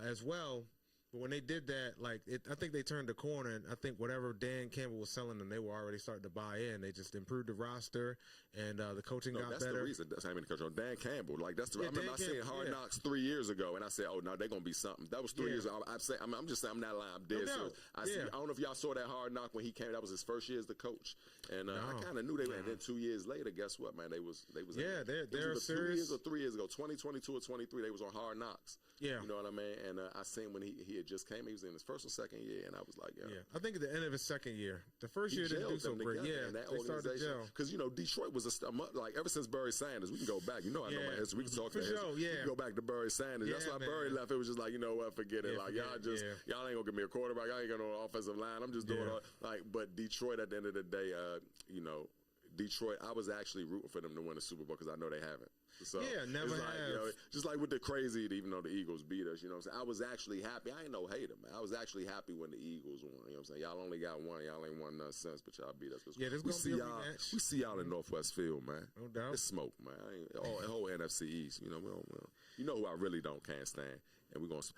as well. But when they did that, I think they turned the corner, and I think whatever Dan Campbell was selling them, they were already starting to buy in. They just improved the roster, and the coaching got that's better. The reason. That's how many coaches. Dan Campbell, I remember I said Hard Knocks 3 years ago, and I said, oh no, they're gonna be something. That was 3 years ago. I'm just saying, I'm not lying. I'm dead serious. I don't know if y'all saw that Hard Knock when he came. That was his first year as the coach, and I kind of knew they were. And then 2 years later, guess what, man? They was. Yeah, they're serious. 2 years or 3 years ago, 2022 or 23, they was on Hard Knocks. Yeah, you know what I mean. And I seen when he had just came, he was in his first or second year, and I was like, yeah. I think at the end of his second year, the first year didn't do so great. Yeah, and that they started to gel. Because Detroit was ever since Barry Sanders. We can go back. I know my history. We can talk. For sure. Yeah, we can go back to Barry Sanders. That's why Barry left. It was just like, you know what, forget it. Y'all ain't gonna give me a quarterback. Y'all ain't got no offensive line. I'm just doing but Detroit at the end of the day, Detroit, I was actually rooting for them to win the Super Bowl because I know they haven't. So never have. Just like with the crazy, even though the Eagles beat us, what I'm saying? I was actually happy. I ain't no hater, man. I was actually happy when the Eagles won. You know what I'm saying? Y'all only got one. Y'all ain't won none since, but y'all beat us. There's going to be a rematch. We see y'all in Northwest Field, man. No doubt. It's smoke, man. The whole NFC East, we don't you know who I really can't stand, and we're going to.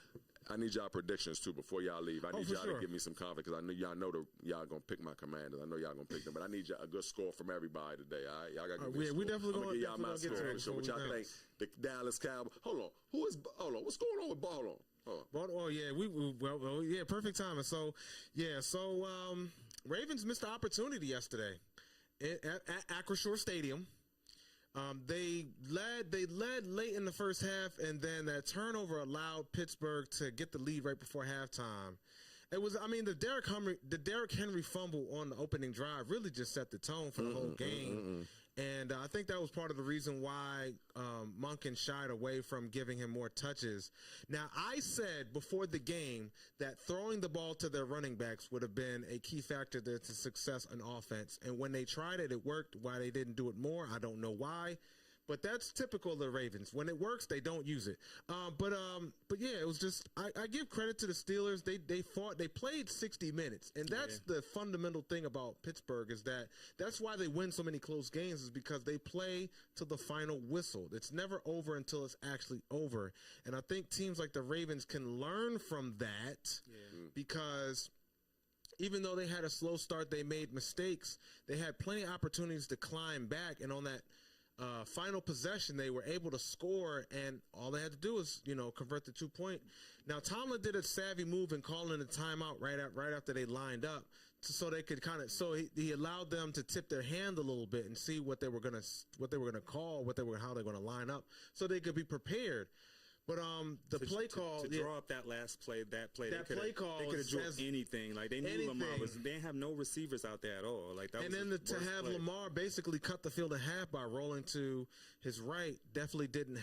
I need y'all predictions too before y'all leave. I need y'all to give me some confidence because I know y'all gonna pick my Commanders. I know y'all gonna pick them, but I need a good score from everybody today. All right, y'all got to give me a score. We definitely gonna get y'all my score for sure. What y'all think? The Dallas Cowboys. Hold on, what's going on with Baltimore? Baltimore, yeah, perfect timing. So Ravens missed the opportunity yesterday at Acrisure Stadium. They led late in the first half, and then that turnover allowed Pittsburgh to get the lead right before halftime. It was, the Derrick Henry fumble on the opening drive really just set the tone for the whole game. And I think that was part of the reason why Monken shied away from giving him more touches. Now, I said before the game that throwing the ball to their running backs would have been a key factor to success on offense. And when they tried it, it worked. Why they didn't do it more, I don't know why. But that's typical of the Ravens. When it works, they don't use it. But yeah, it was just I give credit to the Steelers. They fought. They played 60 minutes, and that's the fundamental thing about Pittsburgh is that's why they win so many close games is because they play to the final whistle. It's never over until it's actually over. And I think teams like the Ravens can learn from that because even though they had a slow start, they made mistakes. They had plenty of opportunities to climb back, and on that final possession, they were able to score, and all they had to do was, convert the 2-point. Now, Tomlin did a savvy move in calling a timeout right after they lined up, so they could he allowed them to tip their hand a little bit and see what they were gonna call, how they're gonna line up, so they could be prepared. But play call to draw up that last play, that play call, they could have drawn anything. Like they knew Lamar they didn't have no receivers out there at all. Like that. And then to have Lamar basically cut the field in half by rolling to his right definitely didn't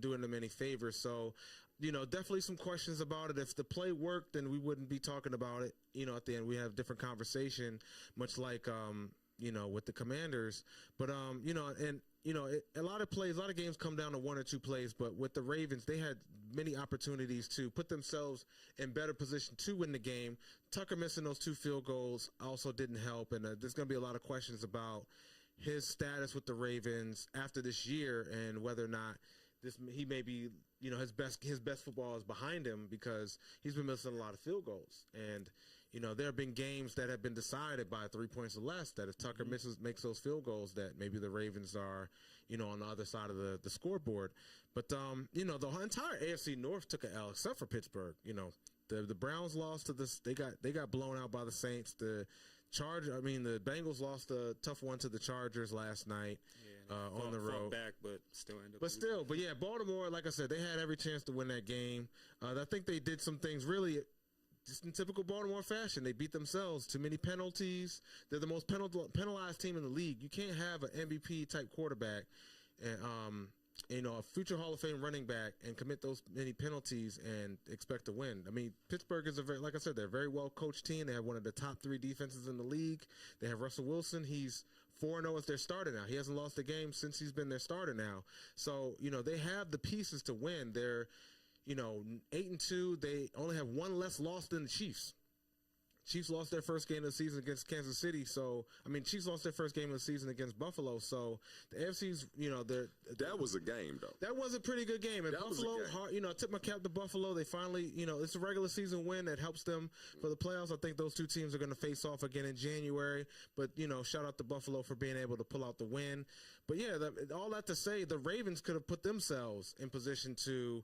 do him any favors. So, definitely some questions about it. If the play worked, then we wouldn't be talking about it. At the end we have different conversation, much like with the Commanders. But a lot of games come down to one or two plays, but with the Ravens, they had many opportunities to put themselves in better position to win the game. Tucker missing those 2 field goals also didn't help, and there's going to be a lot of questions about his status with the Ravens after this year and whether or not he may be, his best football is behind him because he's been missing a lot of field goals. And there have been games that have been decided by 3 points or less that if Tucker makes those field goals, that maybe the Ravens are, on the other side of the scoreboard. But, the entire AFC North took an L except for Pittsburgh. The Browns lost to this. They got blown out by the Saints. The Bengals lost a tough one to the Chargers last night on the road. Back, but still ended up But yeah, Baltimore, like I said, they had every chance to win that game. I think they did some things really just in typical Baltimore fashion. They beat themselves. Too many penalties. They're the most penalized team in the league. You can't have an MVP type quarterback and a future Hall of Fame running back and commit those many penalties and expect to win. Pittsburgh is like I said, they're a very well coached team. They have one of the top 3 defenses in the league. They have Russell Wilson. He's 4-0 as their starter now. He hasn't lost a game since he's been their starter now. So, they have the pieces to win. They're 8-2. They only have one less loss than the Chiefs. Chiefs lost their first game of the season against Kansas City. So, I mean, Chiefs lost their first game of the season against Buffalo. So, the AFC's, that was a game, though. That was a pretty good game. And that Buffalo, I tip my cap to Buffalo. They finally, it's a regular season win that helps them for the playoffs. I think those two teams are going to face off again in January. But, shout out to Buffalo for being able to pull out the win. But, yeah, all that to say, the Ravens could have put themselves in position to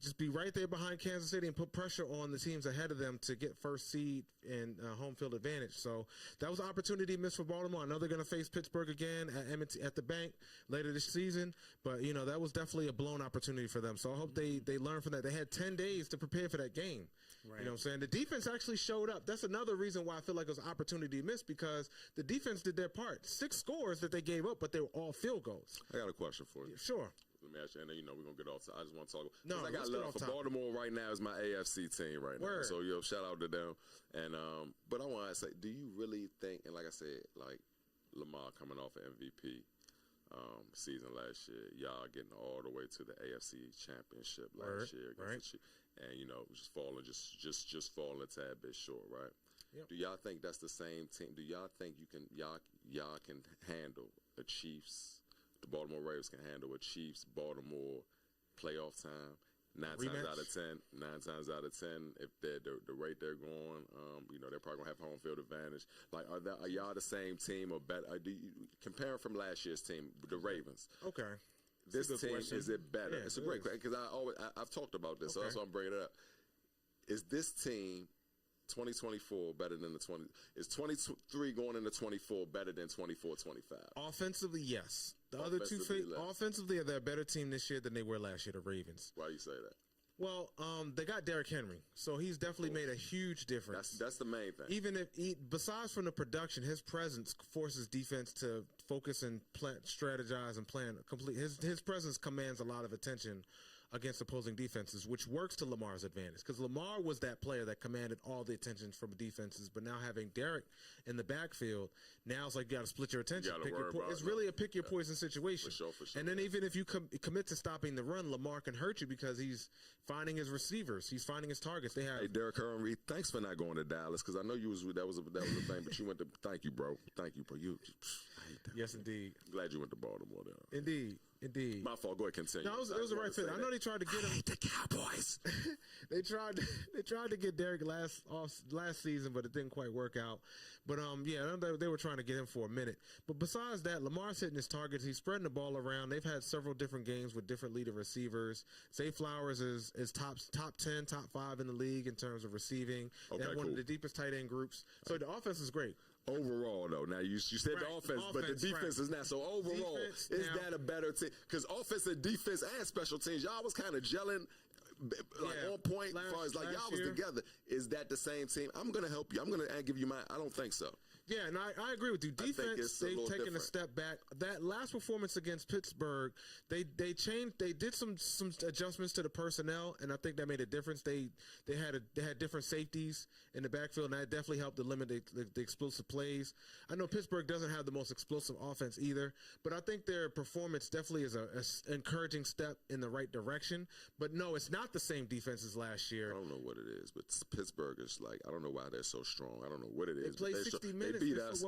just be right there behind Kansas City and put pressure on the teams ahead of them to get first seed and home field advantage. So that was an opportunity missed for Baltimore. I know they're going to face Pittsburgh again at the bank later this season, but that was definitely a blown opportunity for them. So I hope they learn from that. They had 10 days to prepare for that game. Right. You know what I'm saying? The defense actually showed up. That's another reason why I feel like it was an opportunity missed, because the defense did their part. 6 scores that they gave up, but they were all field goals. I got a question for you. Sure. Let me ask you, and then, we're going to get off. So I just want to talk. No, I got love for Baltimore right now is my AFC team right now. Word. So, shout out to them. And but I want to say, do you really think, and like I said, like Lamar coming off an MVP season last year, y'all getting all the way to the AFC Championship last year against the Chiefs, and just falling just falling a tad bit short, right? Yep. Do y'all think that's the same team? Do y'all think y'all can handle the Chiefs? The Baltimore Ravens can handle a Chiefs-Baltimore playoff time. 9 times out of 10, if they're the rate they're going, they're probably gonna have home field advantage. Like, are y'all the same team or better? Compare from last year's team, the Ravens? Okay. This team, is it better? Yeah, it's a great question, because I've talked about this, so that's why I'm bringing it up. Is this team 2024 better than is 23 going into 24 better than 24-25? Offensively, yes. The other two, offensively, they're a better team this year than they were last year, the Ravens. Why you say that? Well, they got Derrick Henry, so he's definitely made a huge difference. That's the main thing. Even if, besides from the production, his presence forces defense to focus and strategize and plan complete. His presence commands a lot of attention against opposing defenses, which works to Lamar's advantage, because Lamar was that player that commanded all the attention from defenses. But now having Derrick in the backfield, now it's like you got to split your attention. It's really a pick your poison situation. For sure. And then even if you commit to stopping the run, Lamar can hurt you because he's finding his receivers, he's finding his targets. Hey, Derrick Henry, thanks for not going to Dallas, because I know that was a thing, but you went to. Thank you, bro. I hate that. Yes, indeed. Glad you went to Baltimore, though. Indeed. My fault. Go ahead, continue. No, it was the right fit. I know they tried to get him. I hate the Cowboys. They tried to get Derrick last season, but it didn't quite work out. But I know they were trying to get him for a minute. But besides that, Lamar's hitting his targets. He's spreading the ball around. They've had several different games with different leading receivers. Zay Flowers is top 10, top 5 in the league in terms of receiving. They have one of the deepest tight end groups. So the offense is great. Overall, though, now you said the offense, but the defense is not. So overall, that a better team? Because offense and defense and special teams, y'all was kind of gelling on point as far as y'all was together. Is that the same team? I'm going to help you. I'm going to give you I don't think so. Yeah, and I agree with you. Defense, they've taken a step back. That last performance against Pittsburgh, they did some adjustments to the personnel, and I think that made a difference. They had different safeties in the backfield, and that definitely helped to limit the explosive plays. I know Pittsburgh doesn't have the most explosive offense either, but I think their performance definitely is a encouraging step in the right direction. But no, it's not the same defense as last year. I don't know what it is, but Pittsburgh is I don't know why they're so strong. I don't know what it is. They played 60 minutes. They beat us.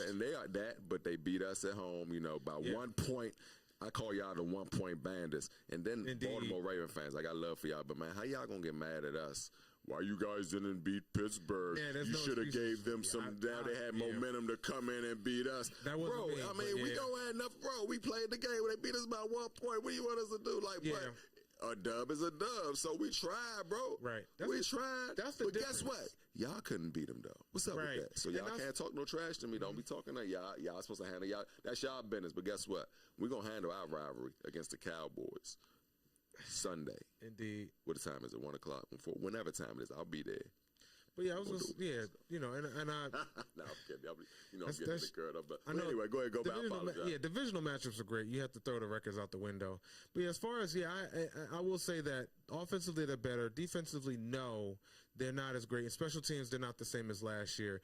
And they are that, but they beat us at home, by 1 point. I call y'all the 1 point bandits. And then Baltimore Raven fans, I got love for y'all, but man, how y'all gonna get mad at us? Why you guys didn't beat Pittsburgh? You should have gave them some. Now they had momentum to come in and beat us. That wasn't me, we don't have enough. Bro, we played the game where they beat us by 1 point. What do you want us to do? A dub is a dub, so we tried, bro. Right. We tried. That's the difference. Guess what? Y'all couldn't beat them, though. What's up with that? So y'all can't talk no trash to me. Don't be talking to y'all. Y'all supposed to handle y'all. That's y'all business. But guess what? We're going to handle our rivalry against the Cowboys Sunday. Indeed. What time is it? 1 o'clock? Whenever time it is, I'll be there. But yeah, I was just, and I. No, I'm kidding. I'm getting the girl up. But anyway, go ahead, go back. Divisional matchups are great. You have to throw the records out the window. But as far as I will say that offensively they're better. Defensively, no, they're not as great. In special teams, they're not the same as last year.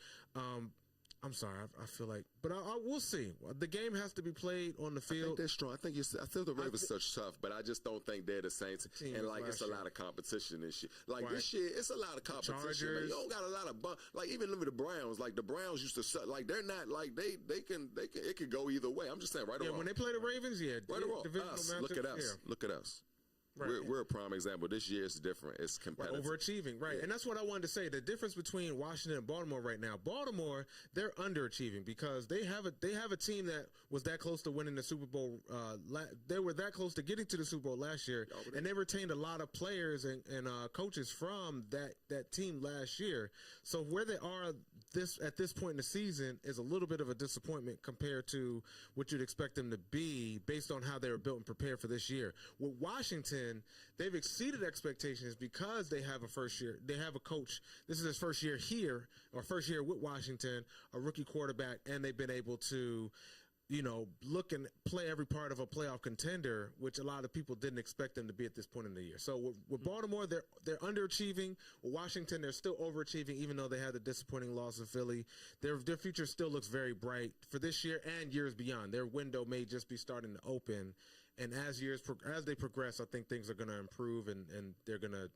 I'm sorry. I feel like, but we'll see. The game has to be played on the field. I think they're strong. I feel the Ravens are tough, but I just don't think they're the Saints. And like, it's a lot of competition this year. Like this year, it's a lot of competition. Man. You don't got a lot of like even look at the Browns. Like the Browns used to like they're not like they can it could go either way. I'm just saying right or wrong. When they play the Ravens, right or wrong. Look at us. Yeah. Look at us. Right. We're a prime example. This year is different. It's competitive. Overachieving, right. Yeah. And that's what I wanted to say. The difference between Washington and Baltimore right now, Baltimore, they're underachieving because they have a team that was that close to winning the Super Bowl. They were that close to getting to the Super Bowl last year, and they retained a lot of players and coaches from that team last year. So where they are at this point in the season is a little bit of a disappointment compared to what you'd expect them to be based on how they were built and prepared for this year. With Washington, they've exceeded expectations because they have a coach. This is his first year here, or first year with Washington, a rookie quarterback, and they've been able to, look and play every part of a playoff contender, which a lot of people didn't expect them to be at this point in the year. So with Baltimore, they're underachieving. With Washington, they're still overachieving, even though they had a disappointing loss in Philly. Their future still looks very bright for this year and years beyond. Their window may just be starting to open. And as they progress, I think things are going to improve, and they're going to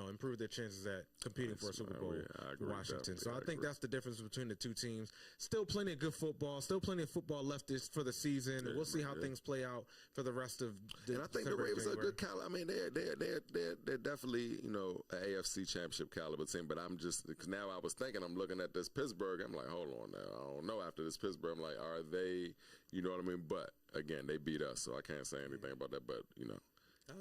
improve their chances at competing for a Super Bowl with Washington. So I think that's the difference between the two teams. Still plenty of good football. Still plenty of football left for the season. And we'll see how things play out for the rest of the And I think the Ravens are a good caliber. I mean, they're definitely, an AFC championship caliber team. But I'm just, because now I was thinking, I'm looking at this Pittsburgh. I'm like, hold on now. I don't know after this Pittsburgh. I'm like, are they, you know what I mean? But again, they beat us, so I can't say anything about that. But,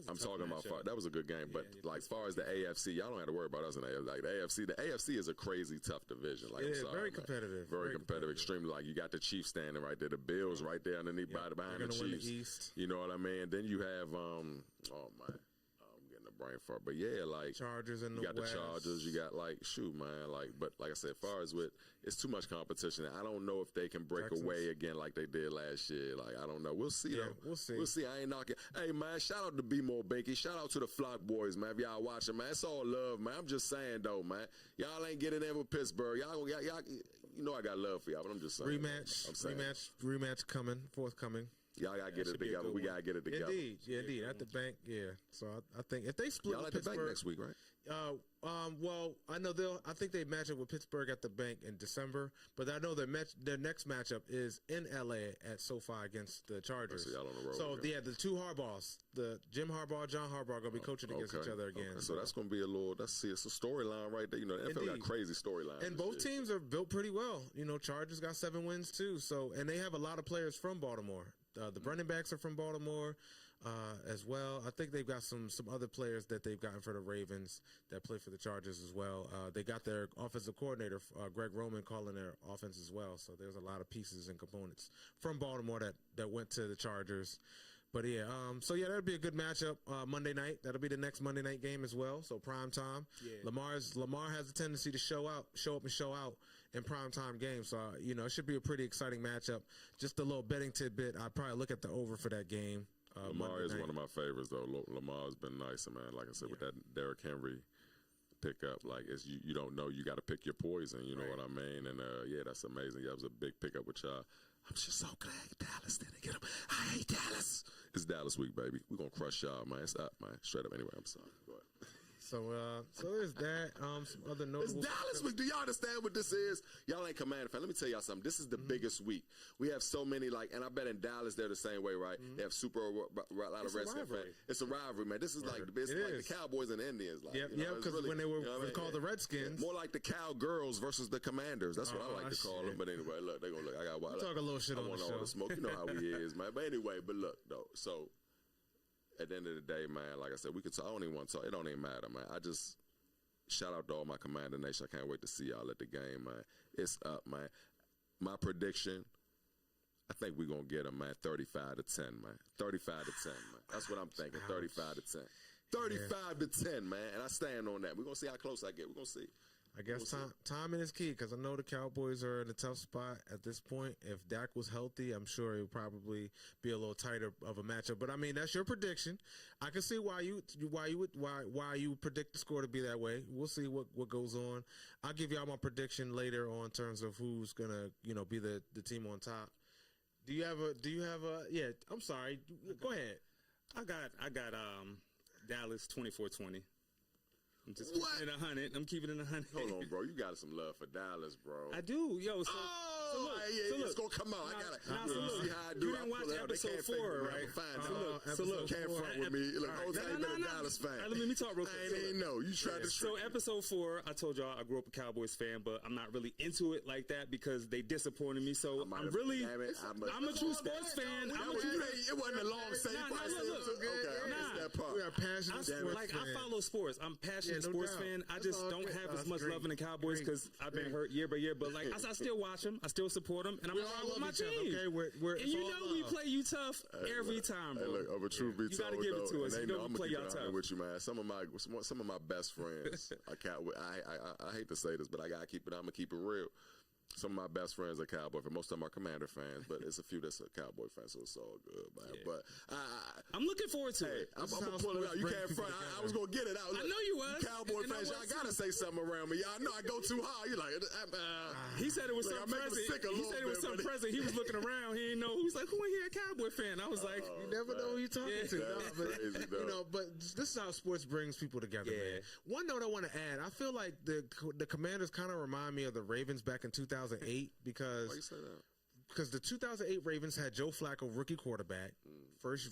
I'm talking about that was a good game, but as far as the AFC, y'all don't have to worry about us in the AFC. Like the AFC is a crazy tough division. Like, very competitive, very competitive, extremely. Like you got the Chiefs standing right there, the Bills right there underneath behind the Chiefs. The East. You know what I mean? Then you have I'm getting a brain fart, but yeah, like Chargers and you got West. The Chargers. You got but like I said, as far as it's too much competition. I don't know if they can break away again like they did last year. Like I don't know. We'll see though. We'll see. We'll see. I ain't knocking. Hey man, shout out to Bmore Binky. Shout out to the Flock Boys, man. If y'all watching, man, it's all love, man. I'm just saying though, man. Y'all ain't getting in with Pittsburgh. Y'all, I got love for y'all, but I'm just saying. Rematch coming, forthcoming. Y'all gotta get it together. We gotta get it together. Indeed. At the bank, yeah. So I think if they split y'all with at the Pittsburgh bank next week, right? Well, I know I think they match up with Pittsburgh at the bank in December, but I know their next matchup is in LA at SoFi against the Chargers. So y'all on the road. So the two Harbaughs, the Jim Harbaugh, John Harbaugh, gonna be coaching against each other again. Okay. So that's gonna be it's a storyline right there. The NFL got crazy storylines. And both teams are built pretty well. Chargers got 7 wins too. So and they have a lot of players from Baltimore. The running backs are from Baltimore as well. I think they've got some other players that they've gotten for the Ravens that play for the Chargers as well. They got their offensive coordinator, Greg Roman, calling their offense as well. So there's a lot of pieces and components from Baltimore that went to the Chargers. But yeah, that'll be a good matchup Monday night. That'll be the next Monday night game as well. So prime time. Yeah. Lamar has a tendency to show up and show out in prime time games. So it should be a pretty exciting matchup. Just a little betting tidbit. I'd probably look at the over for that game. Lamar is one of my favorites though. Lamar's been nice, man. Like I said, with that Derrick Henry pickup, like you don't know, you got to pick your poison. You know what I mean? And that's amazing. That was a big pickup with y'all. I'm just so glad Dallas didn't get him. I hate Dallas. It's Dallas week, baby. We're going to crush y'all, man. It's up, man. Straight up. Anyway, I'm sorry. Go ahead. So there's that. Some other notable. It's Dallas week. Do y'all understand what this is? Y'all ain't Commander fan. Let me tell y'all something. This is the biggest week. We have so many, and I bet in Dallas they're the same way, right? They have a lot of Redskins fans. It's a rivalry, man. This is like the Cowboys and the Indians. Because when they were called the Redskins. More like the Cowgirls versus the Commanders. That's what I like to call them. But anyway, look, they're going to look. I got talk a little shit on the show. All the smoke. You know how he is, man. But anyway, look, though. So at the end of the day, man, like I said, we could talk. I don't even want to talk. It don't even matter, man. I just shout out to all my Commander Nation. I can't wait to see y'all at the game, man. It's up, man. My prediction, I think we're going to get them, man, 35 to 10, man. 35 to 10, man. That's what I'm thinking, 35 to 10. 35 to 10, man. And I stand on that. We're going to see how close I get. We're going to see. I guess timing is key because I know the Cowboys are in a tough spot at this point. If Dak was healthy, I'm sure it would probably be a little tighter of a matchup. But I mean, that's your prediction. I can see why you predict the score to be that way. We'll see what goes on. I'll give y'all my prediction later on in terms of who's gonna be the team on top. Do you have a? Yeah, I'm sorry. Go ahead. I got Dallas 24-20. I'm just keeping it 100. I'm keeping it 100. Hold on, bro. You got some love for Dallas, bro. I do, yo. So it's gonna come out. I gotta see how I do. You didn't watch episode 4, right? So look, can't front with me. Look, I ain't been a Dallas fan. Let me talk real quick. I ain't know. You tried to. So episode 4, I told y'all I grew up a Cowboys fan, but I'm not really into it like that because they disappointed me. So I'm a true sports fan. It wasn't a long say. We are passionate sports fans. I follow sports. I'm passionate sports fan. I just don't have as much love in the Cowboys because I've been hurt year by year. But like I still watch them. I still support them, and I'm all with my team. Okay, and we play you tough every time, bro. Hey, look, I'm a true be you got to give it to us. You know we play y'all tough. With you, man. Some of my best friends. I hate to say this, but I gotta keep it. I'm gonna keep it real. Some of my best friends are Cowboy fans. Most of them are Commander fans, but it's a few that's a Cowboy fans, so it's all good, man. Yeah. But I'm looking forward to it. I'm gonna pull it out. You can't front. I was gonna get it out. I know you was. Cowboy fans, y'all gotta say something around me. Y'all know I go too high. You're like, he said it was some present. He said it was some present. He was looking around. He didn't know. He was like, who in here a Cowboy fan? I was like, you never know who you're talking to. Crazy, but this is how sports brings people together, man. One note I want to add, I feel like the Commanders kind of remind me of the Ravens back in 2008 because why you say that? Because the 2008 Ravens had Joe Flacco, rookie quarterback, first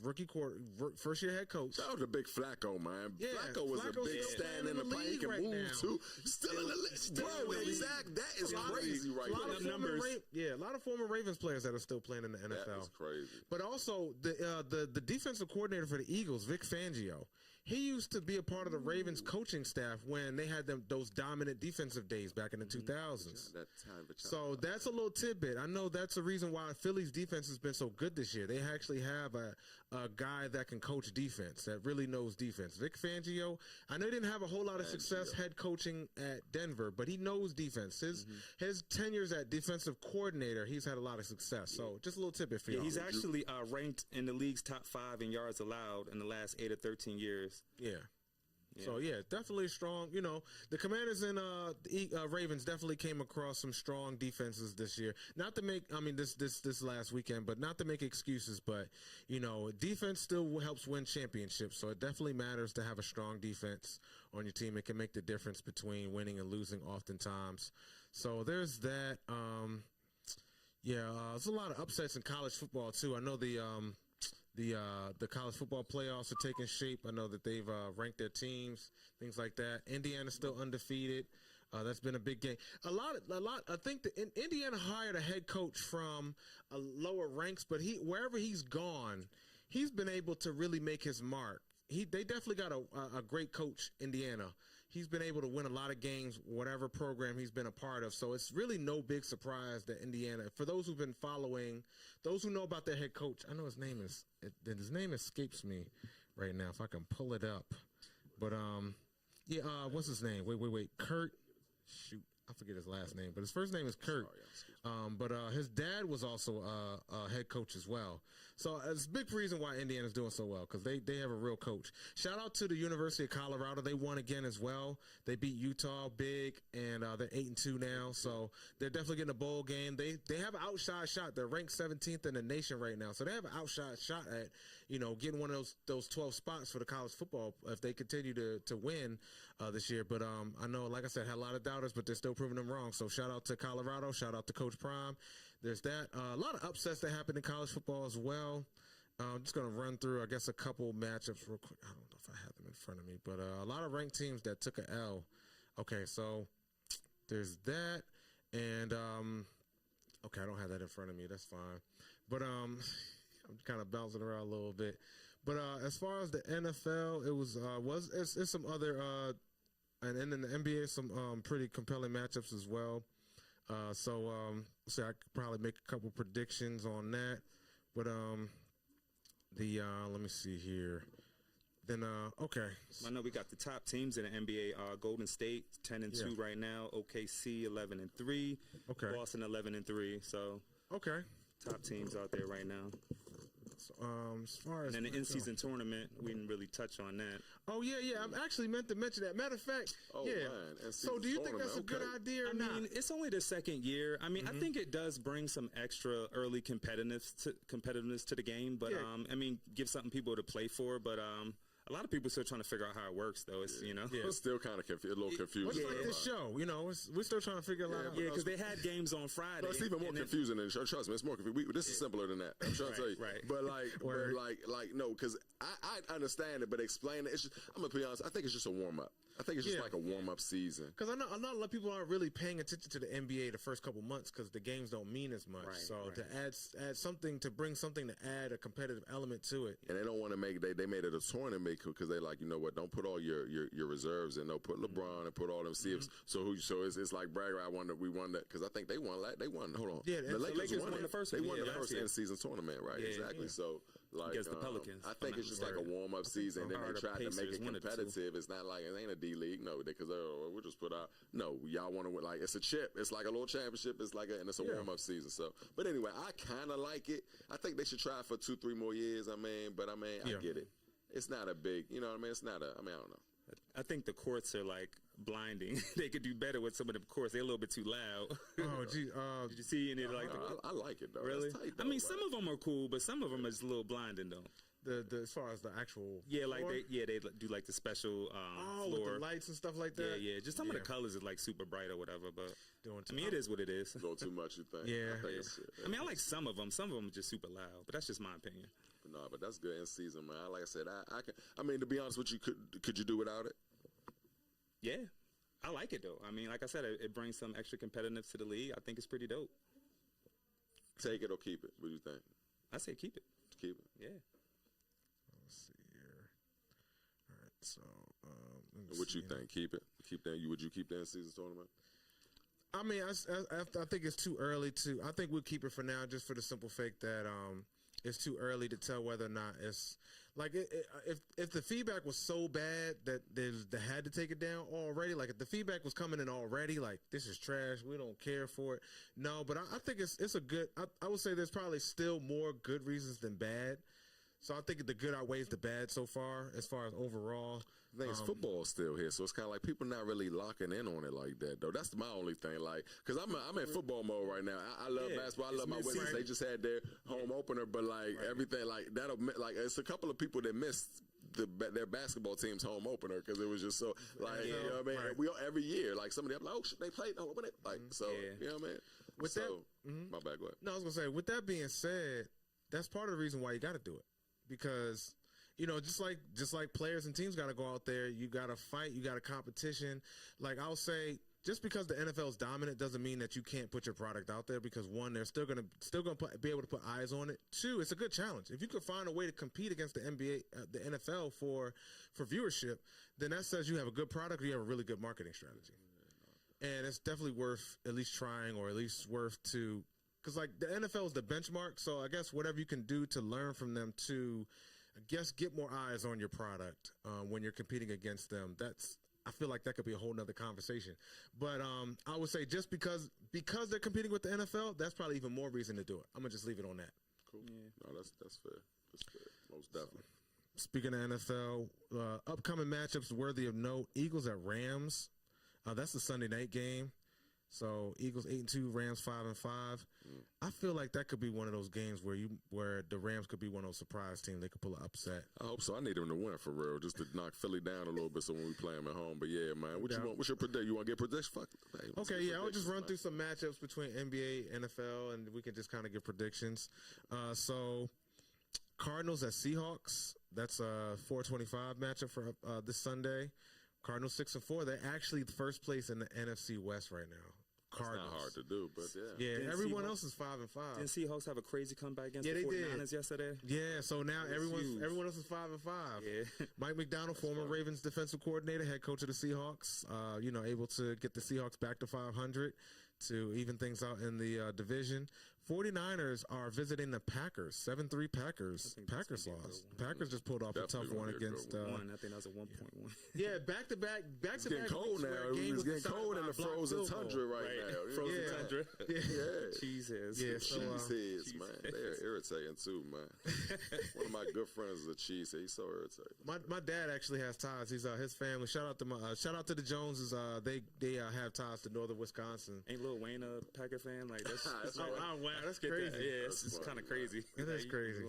year head coach. That was a big Flacco, man. Yeah, Flacco was a big stand in the play. He can move too. Still in the league, bro. Exactly. That is crazy, right? A lot of former Ravens players that are still playing in the NFL. That is crazy. But also the defensive coordinator for the Eagles, Vic Fangio. He used to be a part of the Ravens coaching staff when they had those dominant defensive days back in the 2000s. So that's a little tidbit. I know that's the reason why Philly's defense has been so good this year. They actually have a guy that can coach defense, that really knows defense. Vic Fangio, I know he didn't have a whole lot of success head coaching at Denver, but he knows defense. His tenures at defensive coordinator, he's had a lot of success. So just a little tidbit for you. He's actually ranked in the league's top 5 in yards allowed in the last 8 or 13 years. Yeah. So definitely strong. The Commanders and the Ravens definitely came across some strong defenses this year. Not to make, this last weekend, but not to make excuses. But defense still helps win championships. So it definitely matters to have a strong defense on your team. It can make the difference between winning and losing, oftentimes. So there's that. There's a lot of upsets in college football too. I know the college football playoffs are taking shape. I know that they've ranked their teams, things like that. Indiana's still undefeated. That's been a big game. A lot. I think Indiana hired a head coach from lower ranks, but wherever he's gone, he's been able to really make his mark. They definitely got a great coach, Indiana. He's been able to win a lot of games, whatever program he's been a part of. So it's really no big surprise that Indiana, for those who've been following, those who know about their head coach, I know his name escapes me right now if I can pull it up. But, what's his name? Wait. Kurt. Shoot. I forget his last name, but his first name is Kurt. But his dad was also a head coach as well. So it's a big reason why Indiana's doing so well, because they have a real coach. Shout out to the University of Colorado. They won again as well. They beat Utah big, and they're 8-2 now. So they're definitely getting a bowl game. They have an outside shot. They're ranked 17th in the nation right now. So they have an outside shot at getting one of those 12 spots for the college football if they continue to win this year. But I know, like I said, had a lot of doubters, but they're still proving them wrong. So shout out to Colorado. Shout out to Coach Prime. There's that. A lot of upsets that happened in college football as well. I'm just going to run through, I guess, a couple matchups real quick. I don't know if I have them in front of me, but a lot of ranked teams that took an L. Okay, so there's that. And, I don't have that in front of me. That's fine. But I'm kind of bouncing around a little bit. But as far as the NFL, it's some other and in the NBA, some pretty compelling matchups as well. So I could probably make a couple predictions on that. But let me see here. Then okay. I know we got the top teams in the NBA. Golden State 10-2 right now. OKC 11-3. Okay. Boston 11-3. So Okay. top teams out there right now. So, as far as And then the in-season tournament, we didn't really touch on that. Oh yeah. I actually meant to mention that. Matter of fact, Oh, yeah. man. So do you think that's a good idea or I not? mean, it's only the second year. I mean, I think it does bring some extra early competitiveness to the game. But Yeah. I mean, give something people to play for. But a lot of people still trying to figure out how it works, though. It's It's still kind of a little confusing. What's like this show? You know, we're still trying to figure it out. Yeah, because they had games on Friday. No, it's even more confusing than the show. Trust me, it's more confusing. This is simpler than that. I'm trying to tell you. Right. But no, because I understand it, but explain it. It's just, I'm gonna be honest. I think it's just a warm up. I think it's just like a warm up season. Because I know a lot of people aren't really paying attention to the NBA the first couple months because the games don't mean as much. Right, so to add something, to bring something to add a competitive element to it. And they don't want to make they made it a tournament because they like, you know what, don't put all your reserves in. No, put LeBron and put all them CFs. So it's like bragger. We won that because I think they won. Hold on. Yeah, the Lakers won the first They one. won the Yeah, first last year. in season tournament, right? Yeah, Exactly. yeah. So like Against the Pelicans, I think it's just like a warm up season. And then Or they the tried to make Pacers, it one of the two. competitive. It's not like it ain't a D League. No, because we'll just put out. No, y'all want to win. Like it's a chip. It's like a little championship. It's like and it's a warm up season. So, but anyway, I kind of like it. I think they should try for 2-3 more years. I get it. It's not a big. You know what I mean? It's not a. I don't know. I think the courts are like blinding. They could do better with some of the courts. They're a little bit too loud. Oh, gee. Did you see any like? I like it though. Really? That's tight, though, I mean, bro. some of them are cool, but some of them is a little blinding though. The as far as the actual Like floor? they do like the special with floor. the lights and stuff like that. Yeah. Just some of the colors is like super bright or whatever. But Doing I mean, it is what it is. A little too much, you think? Yeah. I think it's, I mean, I like some of them. Some of them are just super loud, but that's just my opinion. no, but that's good in season, man. Like I said, I can. I mean, to be honest with you, could you do without it? Yeah, I like it though. I mean, like I said, it brings some extra competitiveness to the league. I think it's pretty dope. Take it or keep it. What do you think? I say keep it. Keep it. Yeah. Let's see here. All right, so let me What see you here. think? Keep it. Keep that. Would you keep that in season tournament? I mean, I think it's too early to. I think we'll keep it for now, just for the simple fact that it's too early to tell whether or not it's like if the feedback was so bad that they had to take it down already. Like if the feedback was coming in already, like this is trash, we don't care for it. No, but I think it's a good. I would say there's probably still more good reasons than bad. So I think the good outweighs the bad so far, as far as overall. The thing is, football's still here, so it's kind of like people not really locking in on it like that, though. That's my only thing, like, because I'm in football mode right now. I love basketball. I love my Wizards. They just had their home opener, but like everything, like it's a couple of people that missed their basketball team's home opener because it was just so like you know what I mean. Right. We every year like somebody I'm like, oh shit, they played home opener, like so you know what I mean. With so that, my bad, go ahead. No, I was gonna say. With that being said, that's part of the reason why you got to do it, because just like players and teams got to go out there, you got to fight, you got a competition. Like I'll say, just because the NFL is dominant doesn't mean that you can't put your product out there. Because one, they're still gonna be able to put eyes on it. Two, it's a good challenge. If you could find a way to compete against the NBA, the NFL for viewership, then that says you have a good product or you have a really good marketing strategy. And it's definitely worth at least trying, or at least worth to. Because, like, the NFL is the benchmark, so I guess whatever you can do to learn from them to, I guess, get more eyes on your product when you're competing against them, I feel like that could be a whole nother conversation. But I would say just because they're competing with the NFL, that's probably even more reason to do it. I'm going to just leave it on that. Cool. No, that's fair. That's fair. Most definitely. Speaking of NFL, upcoming matchups worthy of note, Eagles at Rams. That's the Sunday night game. So Eagles 8-2, Rams 5-5. I feel like that could be one of those games where the Rams could be one of those surprise teams. They could pull an upset. I hope so. I need them to win for real, just to knock Philly down a little bit. So when we play them at home, but yeah, man, what you want? What's your prediction? You want to get prediction? Fuck. Hey, okay, yeah, I'll just run through some matchups between NBA, NFL, and we can just kind of give predictions. So Cardinals at Seahawks. That's a 4:25 matchup for this Sunday. Cardinals 6-4. They're actually first place in the NFC West right now. Cardinals. It's not hard to do, but yeah. Yeah, everyone else is 5-5. Didn't Seahawks have a crazy comeback against the they 49ers did yesterday? Yeah, so now huge. everyone else is 5-5. Yeah. Mike McDonald, former Ravens defensive coordinator, head coach of the Seahawks, able to get the Seahawks back to 500. to even things out in the division. 49ers are visiting the Packers. 7-3 Packers. Packers lost. Packers just pulled off a tough one against. I think that was a 1.1. Yeah, back-to-back. It's getting cold now. It's getting cold in the frozen tundra right now. Frozen tundra. Yeah. Cheeseheads. Yeah, Cheeseheads, man. They're irritating too, man. One of my good friends is a cheesehead. He's so irritating. My dad actually has ties. He's his family. Shout out to the Joneses. They have ties to northern Wisconsin. Ain't Lil Wayne a Packer fan? Like that's wow, that's get crazy. that. Yeah, it's kind of crazy. It is crazy.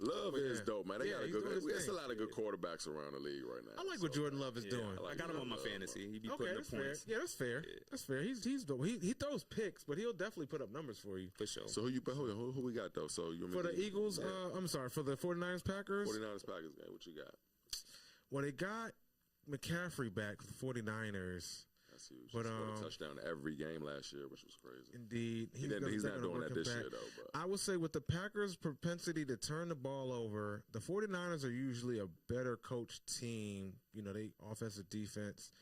Love is dope, man. They got a good. There's a lot of good thing. quarterbacks around the league right now. I like what Jordan Love is doing. I got him on my fantasy. He be putting the points. Fair. Yeah, that's fair. Yeah. That's fair. He's dope. He throws picks, but he'll definitely put up numbers for you. For sure. So who we got though? So you for the Eagles? I'm sorry, for the 49ers Packers. 49ers Packers game. What you got? Well, they got McCaffrey back for the 49ers. That's huge. But, he scored a touchdown every game last year, which was crazy. Indeed. He's not doing that this year, though. But. I would say with the Packers' propensity to turn the ball over, the 49ers are usually a better coached team. You know, they offensive defense.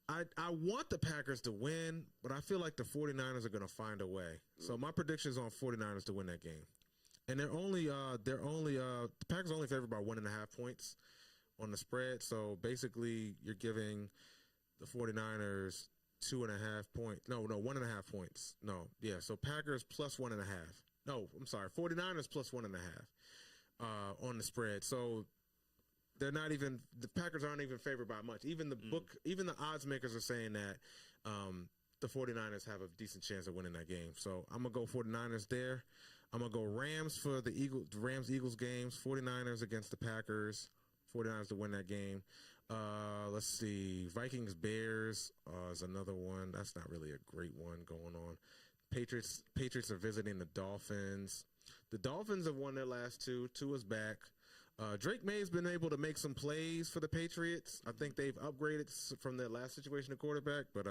I want the Packers to win, but I feel like the 49ers are going to find a way. So my prediction is on 49ers to win that game. And the Packers are only favored by 1.5 points on the spread. So basically you're giving the 49ers 2.5 points. No, 1.5 points. No, yeah. So Packers plus 1.5. No, I'm sorry. 49ers plus 1.5 on the spread. So they're not even. The Packers aren't even favored by much. Even the odds makers are saying that the 49ers have a decent chance of winning that game. So I'm gonna go 49ers there. I'm gonna go Rams for the Rams-Eagles games. 49ers against the Packers. 49ers to win that game. Let's see. Vikings-Bears is another one. That's not really a great one going on. Patriots are visiting the Dolphins. The Dolphins have won their last two. Tua's back. Drake May's been able to make some plays for the Patriots. I think they've upgraded from their last situation at quarterback, but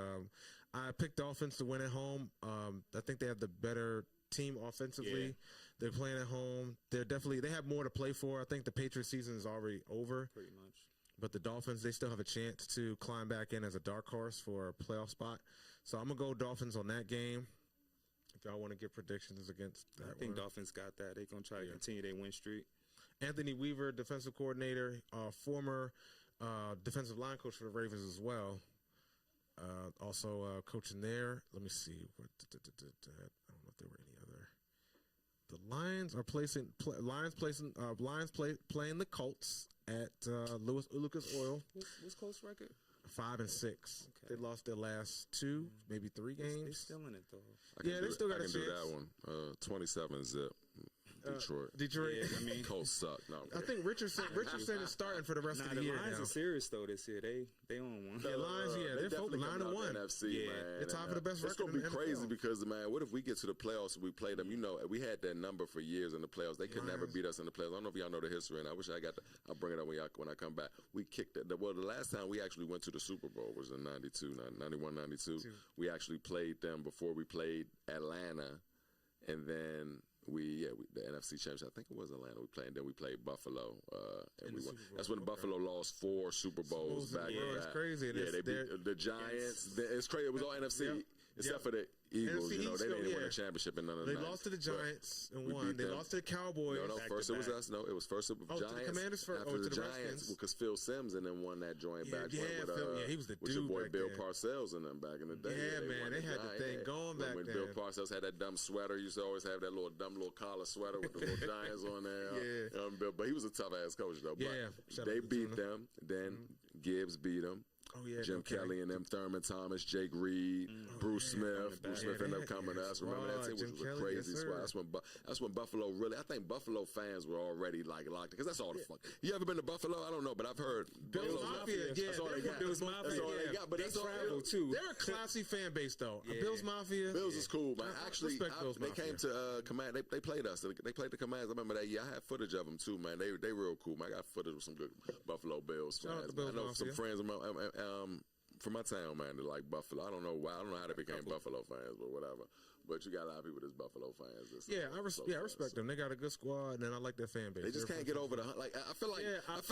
I picked Dolphins to win at home. I think they have the better team offensively. Yeah. They're playing at home. They have more to play for. I think the Patriots season is already over. Pretty much. But the Dolphins, they still have a chance to climb back in as a dark horse for a playoff spot. So I'm going to go Dolphins on that game. If y'all want to get predictions against that I think Dolphins got that. They're going to try to continue their win streak. Anthony Weaver, defensive coordinator, former defensive line coach for the Ravens as well. Also coaching there. Let me see. I don't know if there were any other. The Lions are playing the Colts at Lucas Oil. What's Colts record? 5-6. Okay. They lost their last 2, maybe 3 games. They're still in it though. They still got a chance. I can do that one. 27-zip. Detroit. Yeah, I mean, Colts suck. No, I think Richardson is starting for the rest of the year. The Lions now. are serious though this year. They on one. The Lions, they're definitely 9-1. NFC, man. They're tied for the best record. It's gonna be in the crazy NFL. because man, what if we get to the playoffs and we play them? You know, we had that number for years in the playoffs. They could never beat us in the playoffs. I don't know if y'all know the history, and I wish I'll bring it up when I come back. We kicked it. Well, the last time we actually went to the Super Bowl was in 91, 92. We actually played them before we played Atlanta, and then. The NFC Championship, I think it was Atlanta. Then we played Buffalo, and we won. That's when Buffalo lost 4 Super Bowls back to back. It's crazy. Yeah, they beat the Giants. It's crazy. It was all NFC, except for the Eagles. NFC They didn't win a championship in none of They the lost to the Giants and won. They lost to the Cowboys. No, first it was us. No, it was first the Giants. To the Commanders first. After to the Giants, because Phil Simms and then won that joint back. He was the with dude your boy back Bill then. Parcells and them back in the day. Yeah, man, they had the thing going back when then. Bill Parcells had that dumb sweater, he used to always have that dumb little collar sweater with the little Giants on there. Yeah. But he was a tough ass coach though. But yeah, they beat them. Then Gibbs beat them. Oh, yeah, Jim Kelly and them, Thurman Thomas, Jake Reed, Bruce Smith. Bruce Smith ended up coming to us. Remember that team was a crazy squad. That's when Buffalo really. I think Buffalo fans were already like locked because that's all the fuck. You ever been to Buffalo? I don't know, but I've heard Bills Mafia. Yeah, that's all they got. Bills Mafia. That's all they got. But they travel too. They're a classy fan base though. Bills Mafia. Bills is cool, man. Actually, they came to Command. They played us. They played the Commands. I remember that year. I had footage of them too, man. They real cool, man. I got footage of some good Buffalo Bills fans. I know some friends of mine. from my town, man, that like Buffalo. I don't know why. I don't know how they became Buffalo fans, but whatever. But you got a lot of people that's Buffalo fans. I respect them. They got a good squad, and I like their fan base. They just can't get over the hump. Like I feel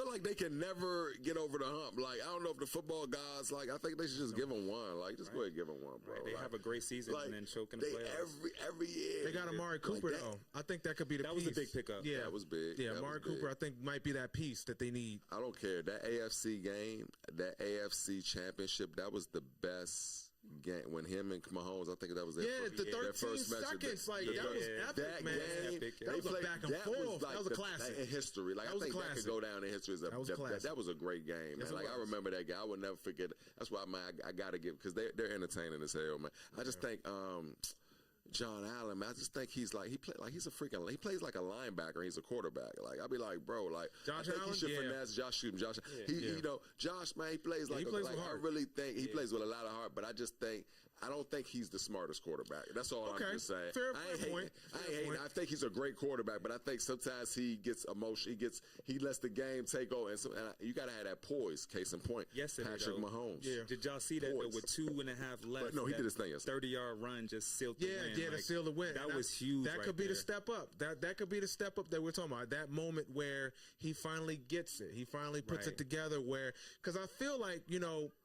like they can never get over the hump. Like I don't know if the football guys like. I think they should just give them one. Like just go ahead and give them one, bro. Right. They have a great season and then choke in the playoffs. Every year they got Amari Cooper though. I think that could be the piece. That was a big pickup. Yeah, that was big. Yeah, Amari Cooper I think might be that piece that they need. I don't care. That AFC game, that AFC championship, that was the best game when him and Mahomes. I think that was their first seconds. Like that was epic, man. That was a back and forth. That was a classic in history. Like I think that could go down in history as that was a great game, man. Like I remember that guy. I would never forget. That's why I gotta give because they're entertaining as hell, man. I just think John Allen, man, I just think he's like he plays like a linebacker. He's a quarterback. Like I'll be like, bro, like Josh I think Allen, he should finesse Josh Shooten. Josh, you know, Josh, man, he plays like I really think he plays with a lot of heart. But I don't think he's the smartest quarterback. That's all I'm just saying. Fair point. I think he's a great quarterback, but I think sometimes he gets emotional. He lets the game take over, and you got to have that poise. Case in point, Patrick Mahomes. Yeah. Did y'all see that with 2.5 left? But no, he did his thing yesterday. 30-yard run just sealed the win. Yeah, to seal the win. That was huge. That could be the step up. That could be the step up that we're talking about. That moment where he finally gets it. He finally puts it together. Because I feel like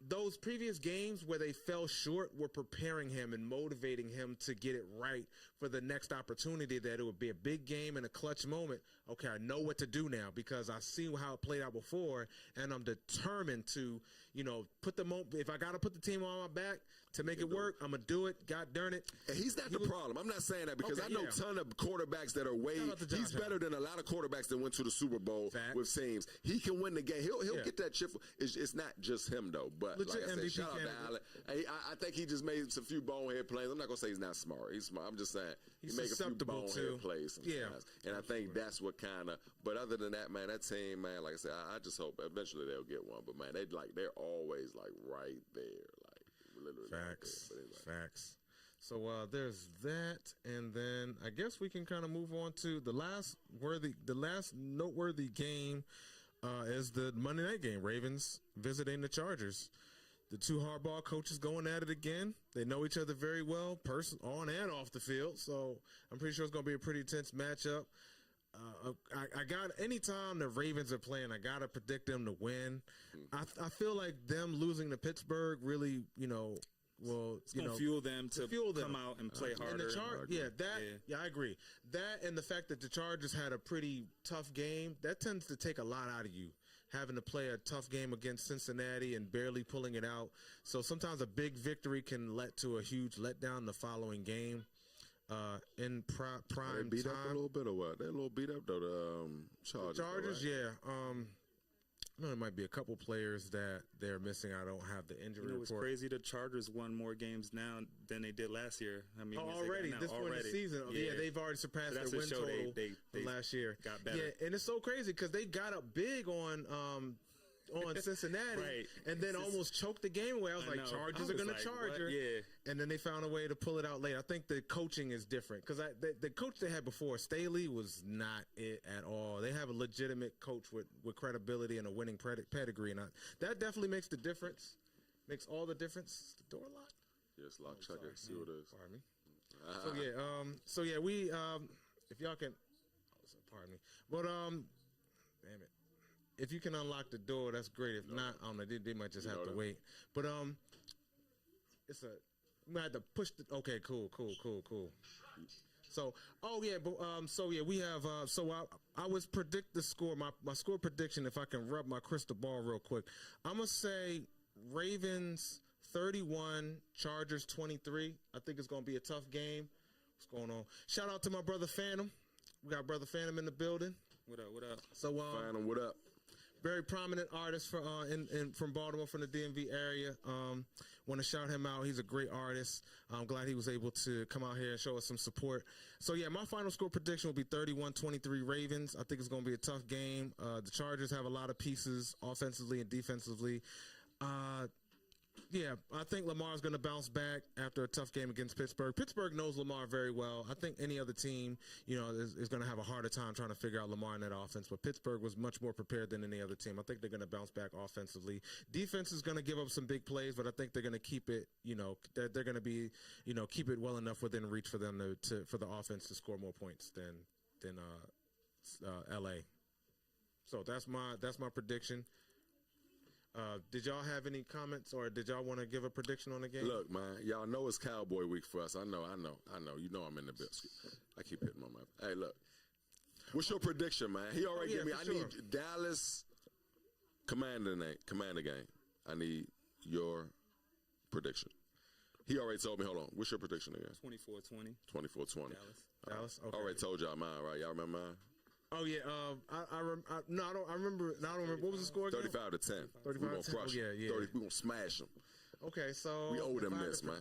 those previous games where they fell short were preparing him and motivating him to get it right for the next opportunity. That it would be a big game and a clutch moment. Okay, I know what to do now because I see how it played out before, and I'm determined to put the if I got to put the team on my back to make it work, I'm gonna do it. God darn it! And he's not the problem. I'm not saying that because I know a ton of quarterbacks that are he's better than a lot of quarterbacks that went to the Super Bowl with teams. He can win the game. He'll get that chip. It's not just him though. But legit like I said, MVP shout out to Allen. I think he just made some few bonehead plays. I'm not gonna say he's not smart. He's smart. I'm just saying he make a few bonehead plays sometimes. And I think that's what kind of. But other than that, man, that team, man, like I said, I just hope eventually they'll get one. But man, they're always like right there, like literally. Facts. So there's that, and then I guess we can kind of move on to the last noteworthy game is the Monday night game. Ravens visiting the Chargers. The two hardball coaches going at it again. They know each other very well, on and off the field. So I'm pretty sure it's going to be a pretty intense matchup. I got anytime the Ravens are playing, I gotta predict them to win. I feel like them losing to Pittsburgh really, it's gonna fuel them to come out and play harder. And I agree. That and the fact that the Chargers had a pretty tough game, that tends to take a lot out of you. Having to play a tough game against Cincinnati and barely pulling it out. So sometimes a big victory can lead to a huge letdown the following game. In prime they beat time. Up a little bit or what? They a little beat up though. The Chargers. Chargers, right? I know there might be a couple players that they're missing. I don't have the injury report. It's crazy. The Chargers won more games now than they did last year. I mean, already this point in the season. Yeah, they've already surpassed their win total from last year. Got better. Yeah, and it's so crazy because they got up big on Cincinnati, and then almost choked the game away. I was like, Chargers are going to charge her. Yeah. And then they found a way to pull it out late. I think the coaching is different because the coach they had before, Staley, was not it at all. They have a legitimate coach with credibility and a winning pedigree, and that definitely makes the difference. Makes all the difference. The door locked? Yes, lock. Check it. See what it is. Pardon me. So we if y'all can, pardon me. But damn it. If you can unlock the door, that's great. If not, I don't know. They might just have to wait. But we had to push the. Okay, cool. So, we have. I was predict the score. My score prediction. If I can rub my crystal ball real quick, I'm gonna say Ravens 31, Chargers 23. I think it's gonna be a tough game. What's going on? Shout out to my brother Phantom. We got brother Phantom in the building. What up? So Phantom, what up? Very prominent artist from Baltimore, from the DMV area. Want to shout him out. He's a great artist. I'm glad he was able to come out here and show us some support. So, my final score prediction will be 31-23 Ravens. I think it's going to be a tough game. The Chargers have a lot of pieces offensively and defensively. Yeah, I think Lamar's going to bounce back after a tough game against Pittsburgh. Pittsburgh knows Lamar very well. I think any other team, is going to have a harder time trying to figure out Lamar in that offense. But Pittsburgh was much more prepared than any other team. I think they're going to bounce back offensively. Defense is going to give up some big plays, but I think they're going to keep it. They're going to be, keep it well enough within reach for them for the offense to score more points than L.A. So that's my prediction. Did y'all have any comments, or did y'all want to give a prediction on the game? Look, man, y'all know it's Cowboy week for us. I know. You know I'm in the biscuit. I keep hitting my mouth. Hey, look. What's your prediction, man? He already gave me. I need Dallas Commander game. I need your prediction. He already told me. Hold on. What's your prediction again? 24-20. 24-20. Dallas. Okay. I already told y'all mine, right? Y'all remember mine? Oh yeah, I don't remember. What was the score again? 35-10. 35-10. We're gonna crush them. Yeah. We're gonna smash them. Okay, so we owe them this, man.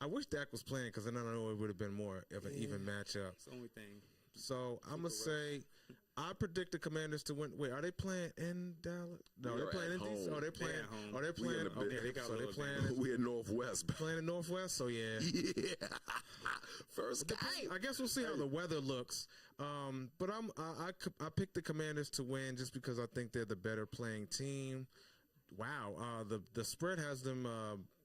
I wish Dak was playing, because then I know it would have been more of an even matchup. It's the only thing. So I'm gonna say, I predict the Commanders to win. Wait, are they playing in Dallas? No, they're playing in DC. Oh, they're playing. Home. Oh, they're playing. Okay, they're playing. We're in Northwest. Playing in Northwest. So yeah. Yeah. First game. I guess we'll see how the weather looks. But I picked the Commanders to win just because I think they're the better playing team. Wow. The spread has them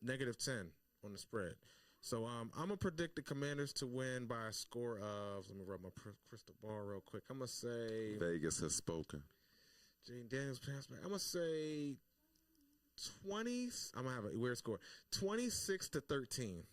-10 on the spread. So I'm gonna predict the Commanders to win by a score of. Let me rub my crystal ball real quick. I'm gonna say Vegas has spoken. Jane Daniels pass back. I'm gonna say 20. I'm gonna have a weird score. 26-13.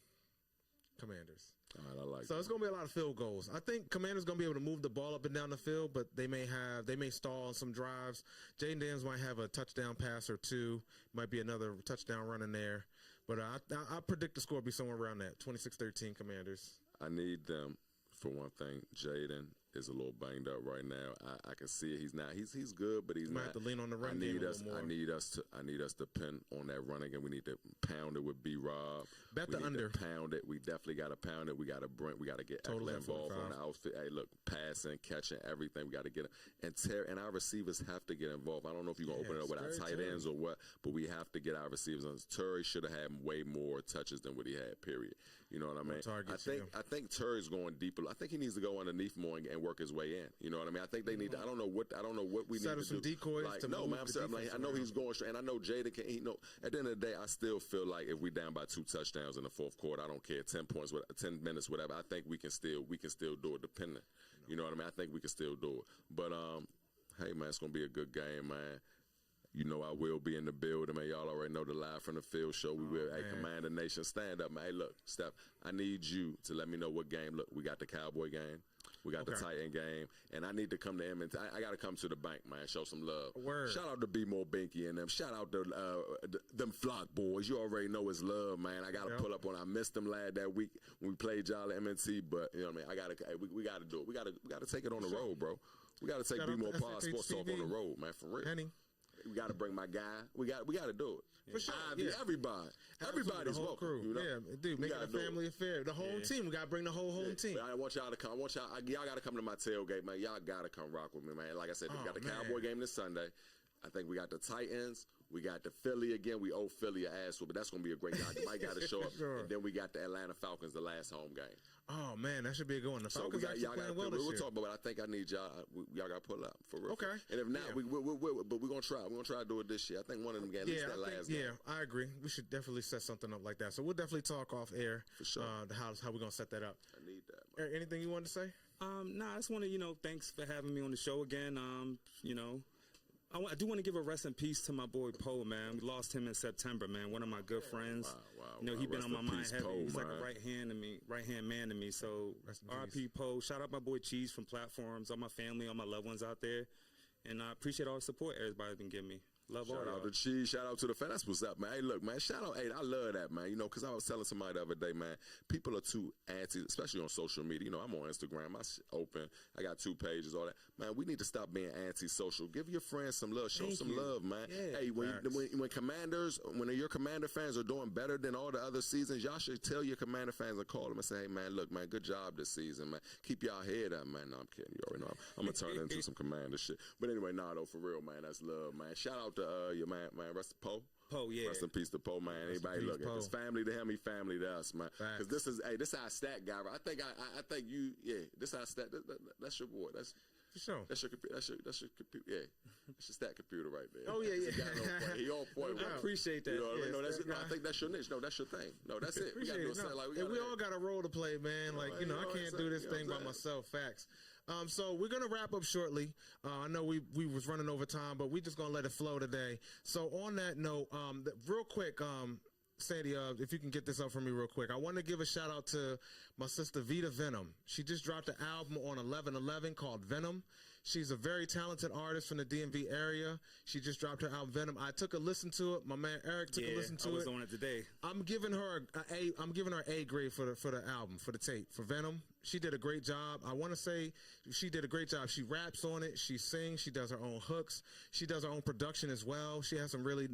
Commanders. All right, I like. So it's gonna be a lot of field goals. I think Commanders gonna be able to move the ball up and down the field, but they may stall on some drives. Jaden Daniels might have a touchdown pass or two. Might be another touchdown run in there. But I predict the score will be somewhere around that, 26-13 Commanders. I need them, for one thing. Jaden is a little banged up right now. I can see it. He's not. He's good, but he's might not. Have to lean on the run game a little more. I need us to pin on that running, and we need to pound it with B-Rob. Bet the under. Pound it. We definitely got to pound it. We got to get Eckler involved on the outfit. Hey, look, passing, catching, everything. We got to get it. And our receivers have to get involved. I don't know if you're gonna open it up with our tight ends or what, but we have to get our receivers on. Terry should have had way more touches than what he had. Period. You know what I mean? I think Terry's going deeper. I think he needs to go underneath more and work his way in. You know what I mean? I think they need to, I don't know what we set need to some do. Decoys like, to no, man, I know he's going straight, and I know Jada can. At the end of the day, I still feel like if we down by 2 touchdowns in the fourth quarter, I don't care, 10 points, 10 minutes, whatever. I think we can still do it, depending. You know what I mean? I think we can still do it. But hey, man, it's gonna be a good game, man. You know I will be in the building, man. Y'all already know the Live from the Field show. We will. Hey, Command the Nation, stand up, man. Hey, look, Steph, I need you to let me know what game. Look, we got the Cowboy game. We got the Titan game. And I need to come to M&T. I got to come to the bank, man. Show some love. Word. Shout out to Bmore Binky and them. Shout out to them Flock boys. You already know it's love, man. I got to pull up on. I missed them that week when we played y'all at M&T. But, you know what I mean? We got to do it. We got to take it on the road, bro. We got to take BMorePod Sports Talk on the road, man, for real. Penny. We got to bring my guy. We got to do it. For sure. Everybody's the whole welcome. Crew. You know? Yeah, dude, make it a family affair. The whole team. We got to bring the whole team. I want y'all to come. Y'all got to come to my tailgate, man. Y'all got to come rock with me, man. Like I said, we got the Cowboy game this Sunday. I think we got the Titans. We got the Philly again. We owe Philly an ass but that's going to be a great game. Mike got to show up. Sure. And then we got the Atlanta Falcons, the last home game. Oh, man, that should be a good one. The Falcons actually playing well this year. We'll talk about it. I think I need y'all. Y'all got to pull up, for real. Okay. And if not, but we're going to try. We're going to try to do it this year. I think one of them games, at least that last game. Yeah, I agree. We should definitely set something up like that. So we'll definitely talk off air. For sure. How we're going to set that up. I need that, man. Anything you wanted to say? Nah, I just want to, thanks for having me on the show again. I do want to give a rest in peace to my boy Poe, man. We lost him in September, man. One of my good friends. Wow. He's been on my mind heavy. Poe, he's like a right hand man to me. So R.I.P. Poe. Shout out my boy Cheese from Platforms, all my family, all my loved ones out there, and I appreciate all the support everybody's been giving me. Love all Shout out to Cheese. Shout out to the fan. That's what's up, man. Hey, look, man. Shout out. Hey, I love that, man. Because I was telling somebody the other day, man. People are too anti, especially on social media. I'm on Instagram. I open. I got 2 pages, all that. Man, we need to stop being anti-social. Give your friends some love. Show some love, man. Yeah, hey, when your Commander fans are doing better than all the other seasons, y'all should tell your Commander fans and call them and say, hey, man, look, man, good job this season, man. Keep y'all head up, man. No, I'm kidding. You already know. I'm going to turn into some Commander shit. But anyway, though, for real, man. That's love, man. Shout out to your man, rest in Poe. Poe, yeah. Rest in peace to Poe, man. Anybody look at this family to him, he family to us, man. Because this is our stat guy. I think you, this our stat. That's your boy. That's for sure. That's your computer. That's your computer. Yeah, that's your stat computer right there. Oh yeah. He on point. I appreciate that. You know what I mean? No, I think that's your niche. No, that's your thing. No, that's it. We all got a role to play, man. Like I can't do this thing by myself. Facts. So we're gonna wrap up shortly. I know we was running over time, but we just gonna let it flow today. So on that note, real quick, Sandy, if you can get this up for me real quick, I want to give a shout out to my sister Veeta Venom. She just dropped an album on 11/11 called Venom. She's a very talented artist from the DMV area. She just dropped her album Venom. I took a listen to it. My man Eric took a listen to it. I was on it today. I'm giving her an A grade for the album, for the tape, for Venom. She did a great job. I want to say she did a great job. She raps on it. She sings. She does her own hooks. She does her own production as well. She has some really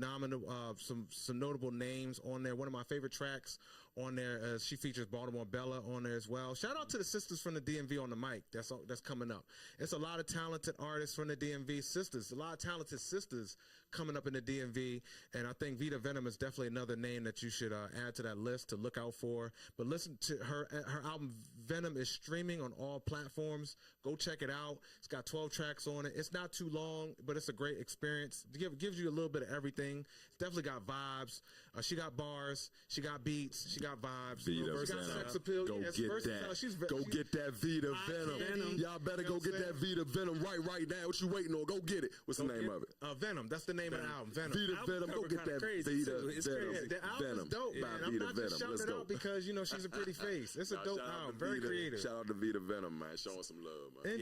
some notable names on there. One of my favorite tracks on there, she features Baltimore Bella on there as well. Shout out to the sisters from the DMV on the mic. That's coming up. It's a lot of talented artists from the DMV, sisters. A lot of talented sisters coming up in the DMV, and I think Veeta Venom is definitely another name that you should add to that list to look out for. But listen to her album Venom is streaming on all platforms. Go check it out. It's got 12 tracks on it. It's not too long, but it's a great experience. It gives you a little bit of everything. It's definitely got vibes. She got bars. She got beats. She got vibes. She got sex appeal. Go get that. Go get that Veeta Venom. Y'all better go get that Veeta Venom right now. What you waiting on? Go get it. What's the name of it? Venom. That's the name of the album. Venom. Veeta Venom. Go get that Veeta Venom. The album is dope. I'm not just shouting it out because she's a pretty face. It's a dope album. Very creative. Shout out to Veeta Venom, man. Showing some love, man.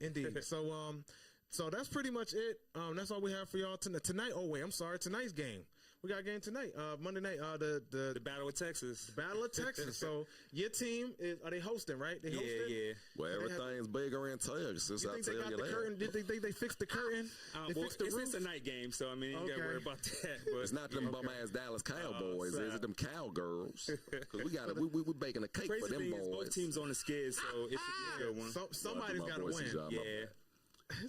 Indeed. So that's pretty much it. That's all we have for y'all tonight. Tonight's game. We got a game tonight, Monday night. The Battle of Texas. Battle of Texas. So your team are they hosting? Right? They hosting? Yeah. Well, everything's bigger in Texas. You think they got the curtain? Did they fix the curtain? It's a night game, so I mean you gotta worry about that. But it's not them bum ass Dallas Cowboys. Is it them cowgirls? Because we baking a cake for them boys. Both teams on the skid, so it's a good one. Somebody's got to win. Yeah.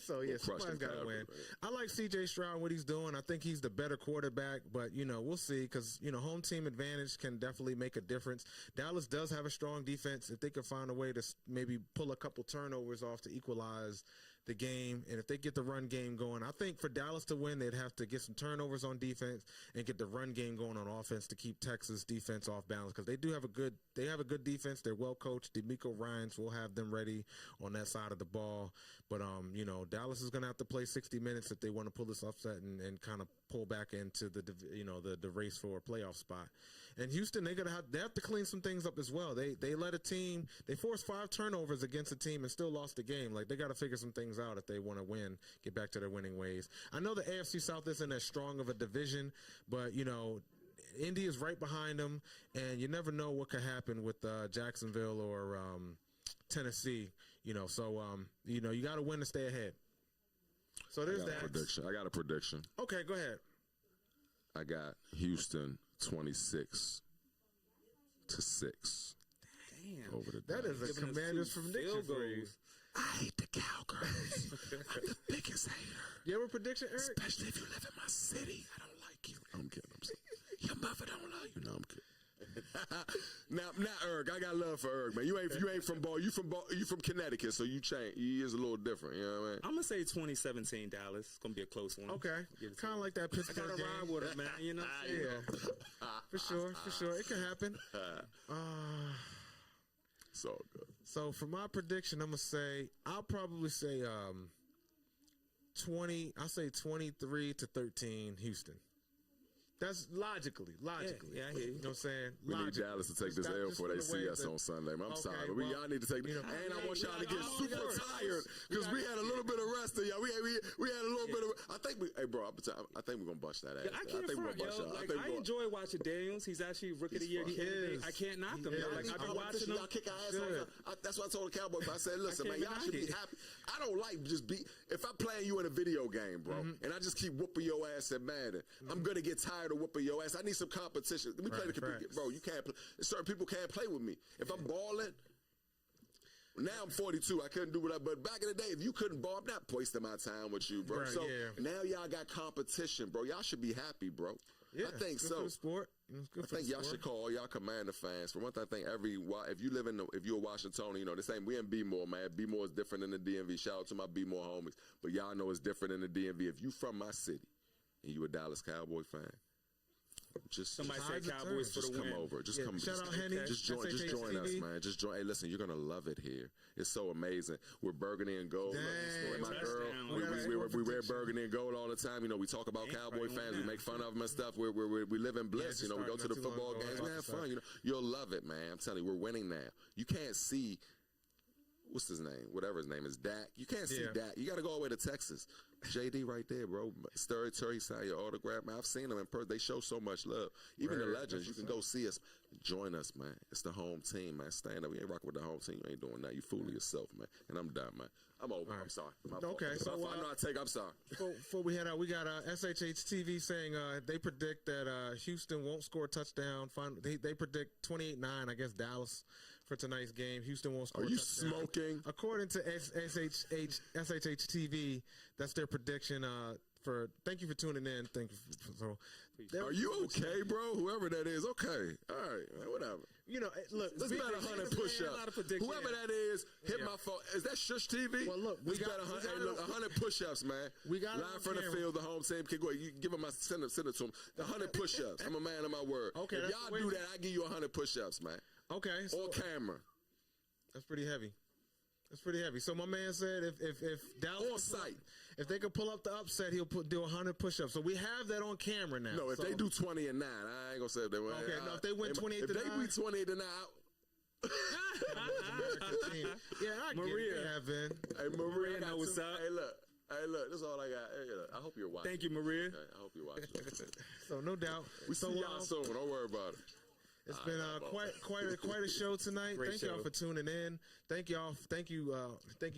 So somebody's got to win. I like CJ Stroud and what he's doing. I think he's the better quarterback, but we'll see because home team advantage can definitely make a difference. Dallas does have a strong defense. If they can find a way to maybe pull a couple turnovers off to equalize the game, and if they get the run game going, I think for Dallas to win, they'd have to get some turnovers on defense and get the run game going on offense to keep Texas defense off balance because they have a good defense. They're well coached. DeMeco Ryans will have them ready on that side of the ball. But Dallas is going to have to play 60 minutes if they want to pull this upset and kind of pull back into the race for a playoff spot. And Houston, they have to clean some things up as well. They let they forced 5 turnovers against a team and still lost the game. Like they got to figure some things out if they want to win, get back to their winning ways. I know the AFC South isn't as strong of a division, but Indy is right behind them, and you never know what could happen with Jacksonville or Tennessee. So you got to win to stay ahead. So there's that. I got a prediction. Okay, go ahead. I got Houston 26-6. Damn. Over the that is a Commanders from prediction for you. I hate the Cowgirls. I'm the biggest hater. You have a prediction, Eric? Especially if you live in my city. I don't like you. I'm kidding. Your mother don't love you. No, I'm kidding. Now, Erg, I got love for Erg, man. You ain't from Ball. You from Connecticut, so you change. You is a little different. You know what I mean? I'm gonna say 2017 Dallas. It's gonna be a close one. Okay, kind of like that Pittsburgh I gotta game. ride with it, man. Yeah. For sure, it can happen. It's all good. So for my prediction, I'll probably say 20. I'll say 23-13 Houston. That's logically. Yeah, I hear you. You know what I'm saying? We need Dallas to take this L before they see us on Sunday. Man, I'm sorry, but y'all need to take. And I want y'all to get super tired because we had a little bit of rest. Y'all, we had a little bit of. I think we we're gonna bust that ass. I can't front, yo. I enjoy watching Daniels. He's actually rookie of the year. I can't knock him. I've been watching him. Y'all kick our ass. That's what I told the Cowboys. I said, listen, man, y'all should be happy. I don't like just be. If I'm playing you in a video game, bro, and I just keep whooping your ass at Madden, I'm gonna get tired of whooping your ass. I need some competition. Let me play the computer. Bro, you can't play. Certain people can't play with me. If I'm balling, Now I'm 42. I couldn't do what but back in the day, if you couldn't ball, I'm not wasting my time with you, bro. Right, so yeah. now y'all got competition, bro. Y'all should be happy, bro. Yeah, I think it's good so. For the sport. I think y'all should call y'all Commander fans. For one thing, I think if you live if you're a Washingtonian, you know, the same. We in Bmore, man. Bmore is different than the DMV. Shout out to my Bmore homies. But y'all know it's different in the DMV. If you from my city and you a Dallas Cowboy fan, Somebody say Cowboys for the win. Just come over. Just come. Shout out Henny. Just join us, man. Just join. Hey, listen, you're gonna love it here. It's so amazing. We're burgundy and gold. Dang, My girl, we wear burgundy and gold all the time. You know, we talk about Cowboy fans. We make fun of them and stuff. We live in bliss. You know, we go to the football games. We have fun. You know, you'll love it, man. I'm telling you, we're winning now. You can't see. What's his name? Whatever his name is, Dak. You can't see Dak. You got to go all the way to Texas. JD right there, bro. Terry signed your autograph. Man, I've seen them in person. They show so much love. Even the legends, you can go see us. Join us, man. It's the home team, man. Stand up. You ain't rocking with the home team. You ain't doing that. You fooling yourself, man. And I'm done, man. I'm over. Right. I'm sorry. Okay, so I'm sorry. Before we head out, we got SHH TV saying they predict that Houston won't score a touchdown. They predict 28-9 against Dallas for tonight's game. Houston won't score. Are you a touchdown. smoking? According to SHH TV, that's their prediction. Thank you for tuning in. Thank you. Are you okay, bro? Whoever that is, okay. All right, man, whatever. You know, look, let's bet 100 push-ups. Whoever that is, hit my phone. Is that Shush TV? Well, look, let's bet 100 push-ups, man. We got live from the field. The home team can go. You give them send it to them. The 100 push-ups. I'm a man of my word. Okay, if y'all do that, I give you 100 push-ups, man. Okay, on camera. That's pretty heavy. That's pretty heavy. So my man said if Dallas on site, if they could pull up the upset, he'll do 100 push-ups. So we have that on camera now. No, if they do 20 and 9, I ain't gonna say if they win. Okay, no, if they win 28 to 9, if they win 28 to 9. Yeah, I Maria. Get it. Yeah, Ben. Hey, Maria, know what's up. Hey, look, this is all I got. Hey, look, I hope you're watching. Thank you, Maria. Okay, I hope you're watching. So no doubt. We see y'all soon. Don't worry about it. It's been quite a show tonight. Great Thank show. y'all for tuning in. Thank y'all. Thank you,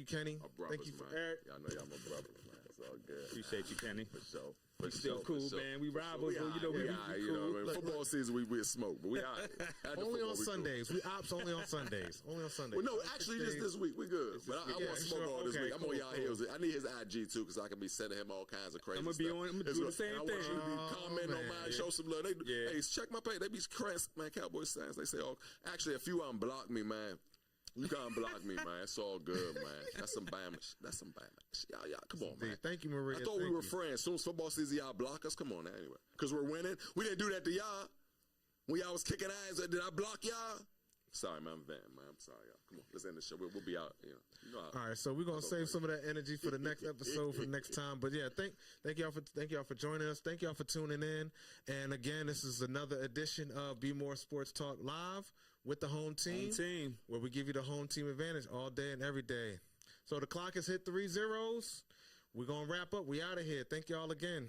Kenny. Brothers, thank you for man. Eric. Y'all know y'all my brothers, man. It's all good. Appreciate you, Kenny. For sure. We still cool, man. We rivals, you know. We cool. Look, football season, we smoke, but we all right. Only on Sundays. Cool. We ops only on Sundays. Only on Sundays. Well, no, actually, just this week we good. But I want smoke all this week. I'm on y'all heels. I need his IG too, because I can be sending him all kinds of crazy stuff. I'm gonna do the same thing. I want you to be commenting on mine, show some love. Hey, check my page. They be crass, man. Cowboys fans. They say, actually, a few of them block me, man. You can't block me, man. It's all good, man. That's some Bama. That's some Bama. Y'all, come on, man. Thank you, Maria. I thought we were friends. Soon as football season, y'all block us. Come on, now, anyway. Because we're winning. We didn't do that to y'all. When y'all was kicking ass, did I block y'all? Sorry, man. I'm venting, man. I'm sorry, y'all. Come on, let's end the show. We'll be out. You know all right, so we're gonna save some of that energy for the next episode for the next time. But yeah, thank y'all for joining us. Thank y'all for tuning in. And again, this is another edition of Be More Sports Talk Live with the home team, where we give you the home team advantage all day and every day. So the clock has hit 3 zeros. We're gonna wrap up. We out of here. Thank y'all again.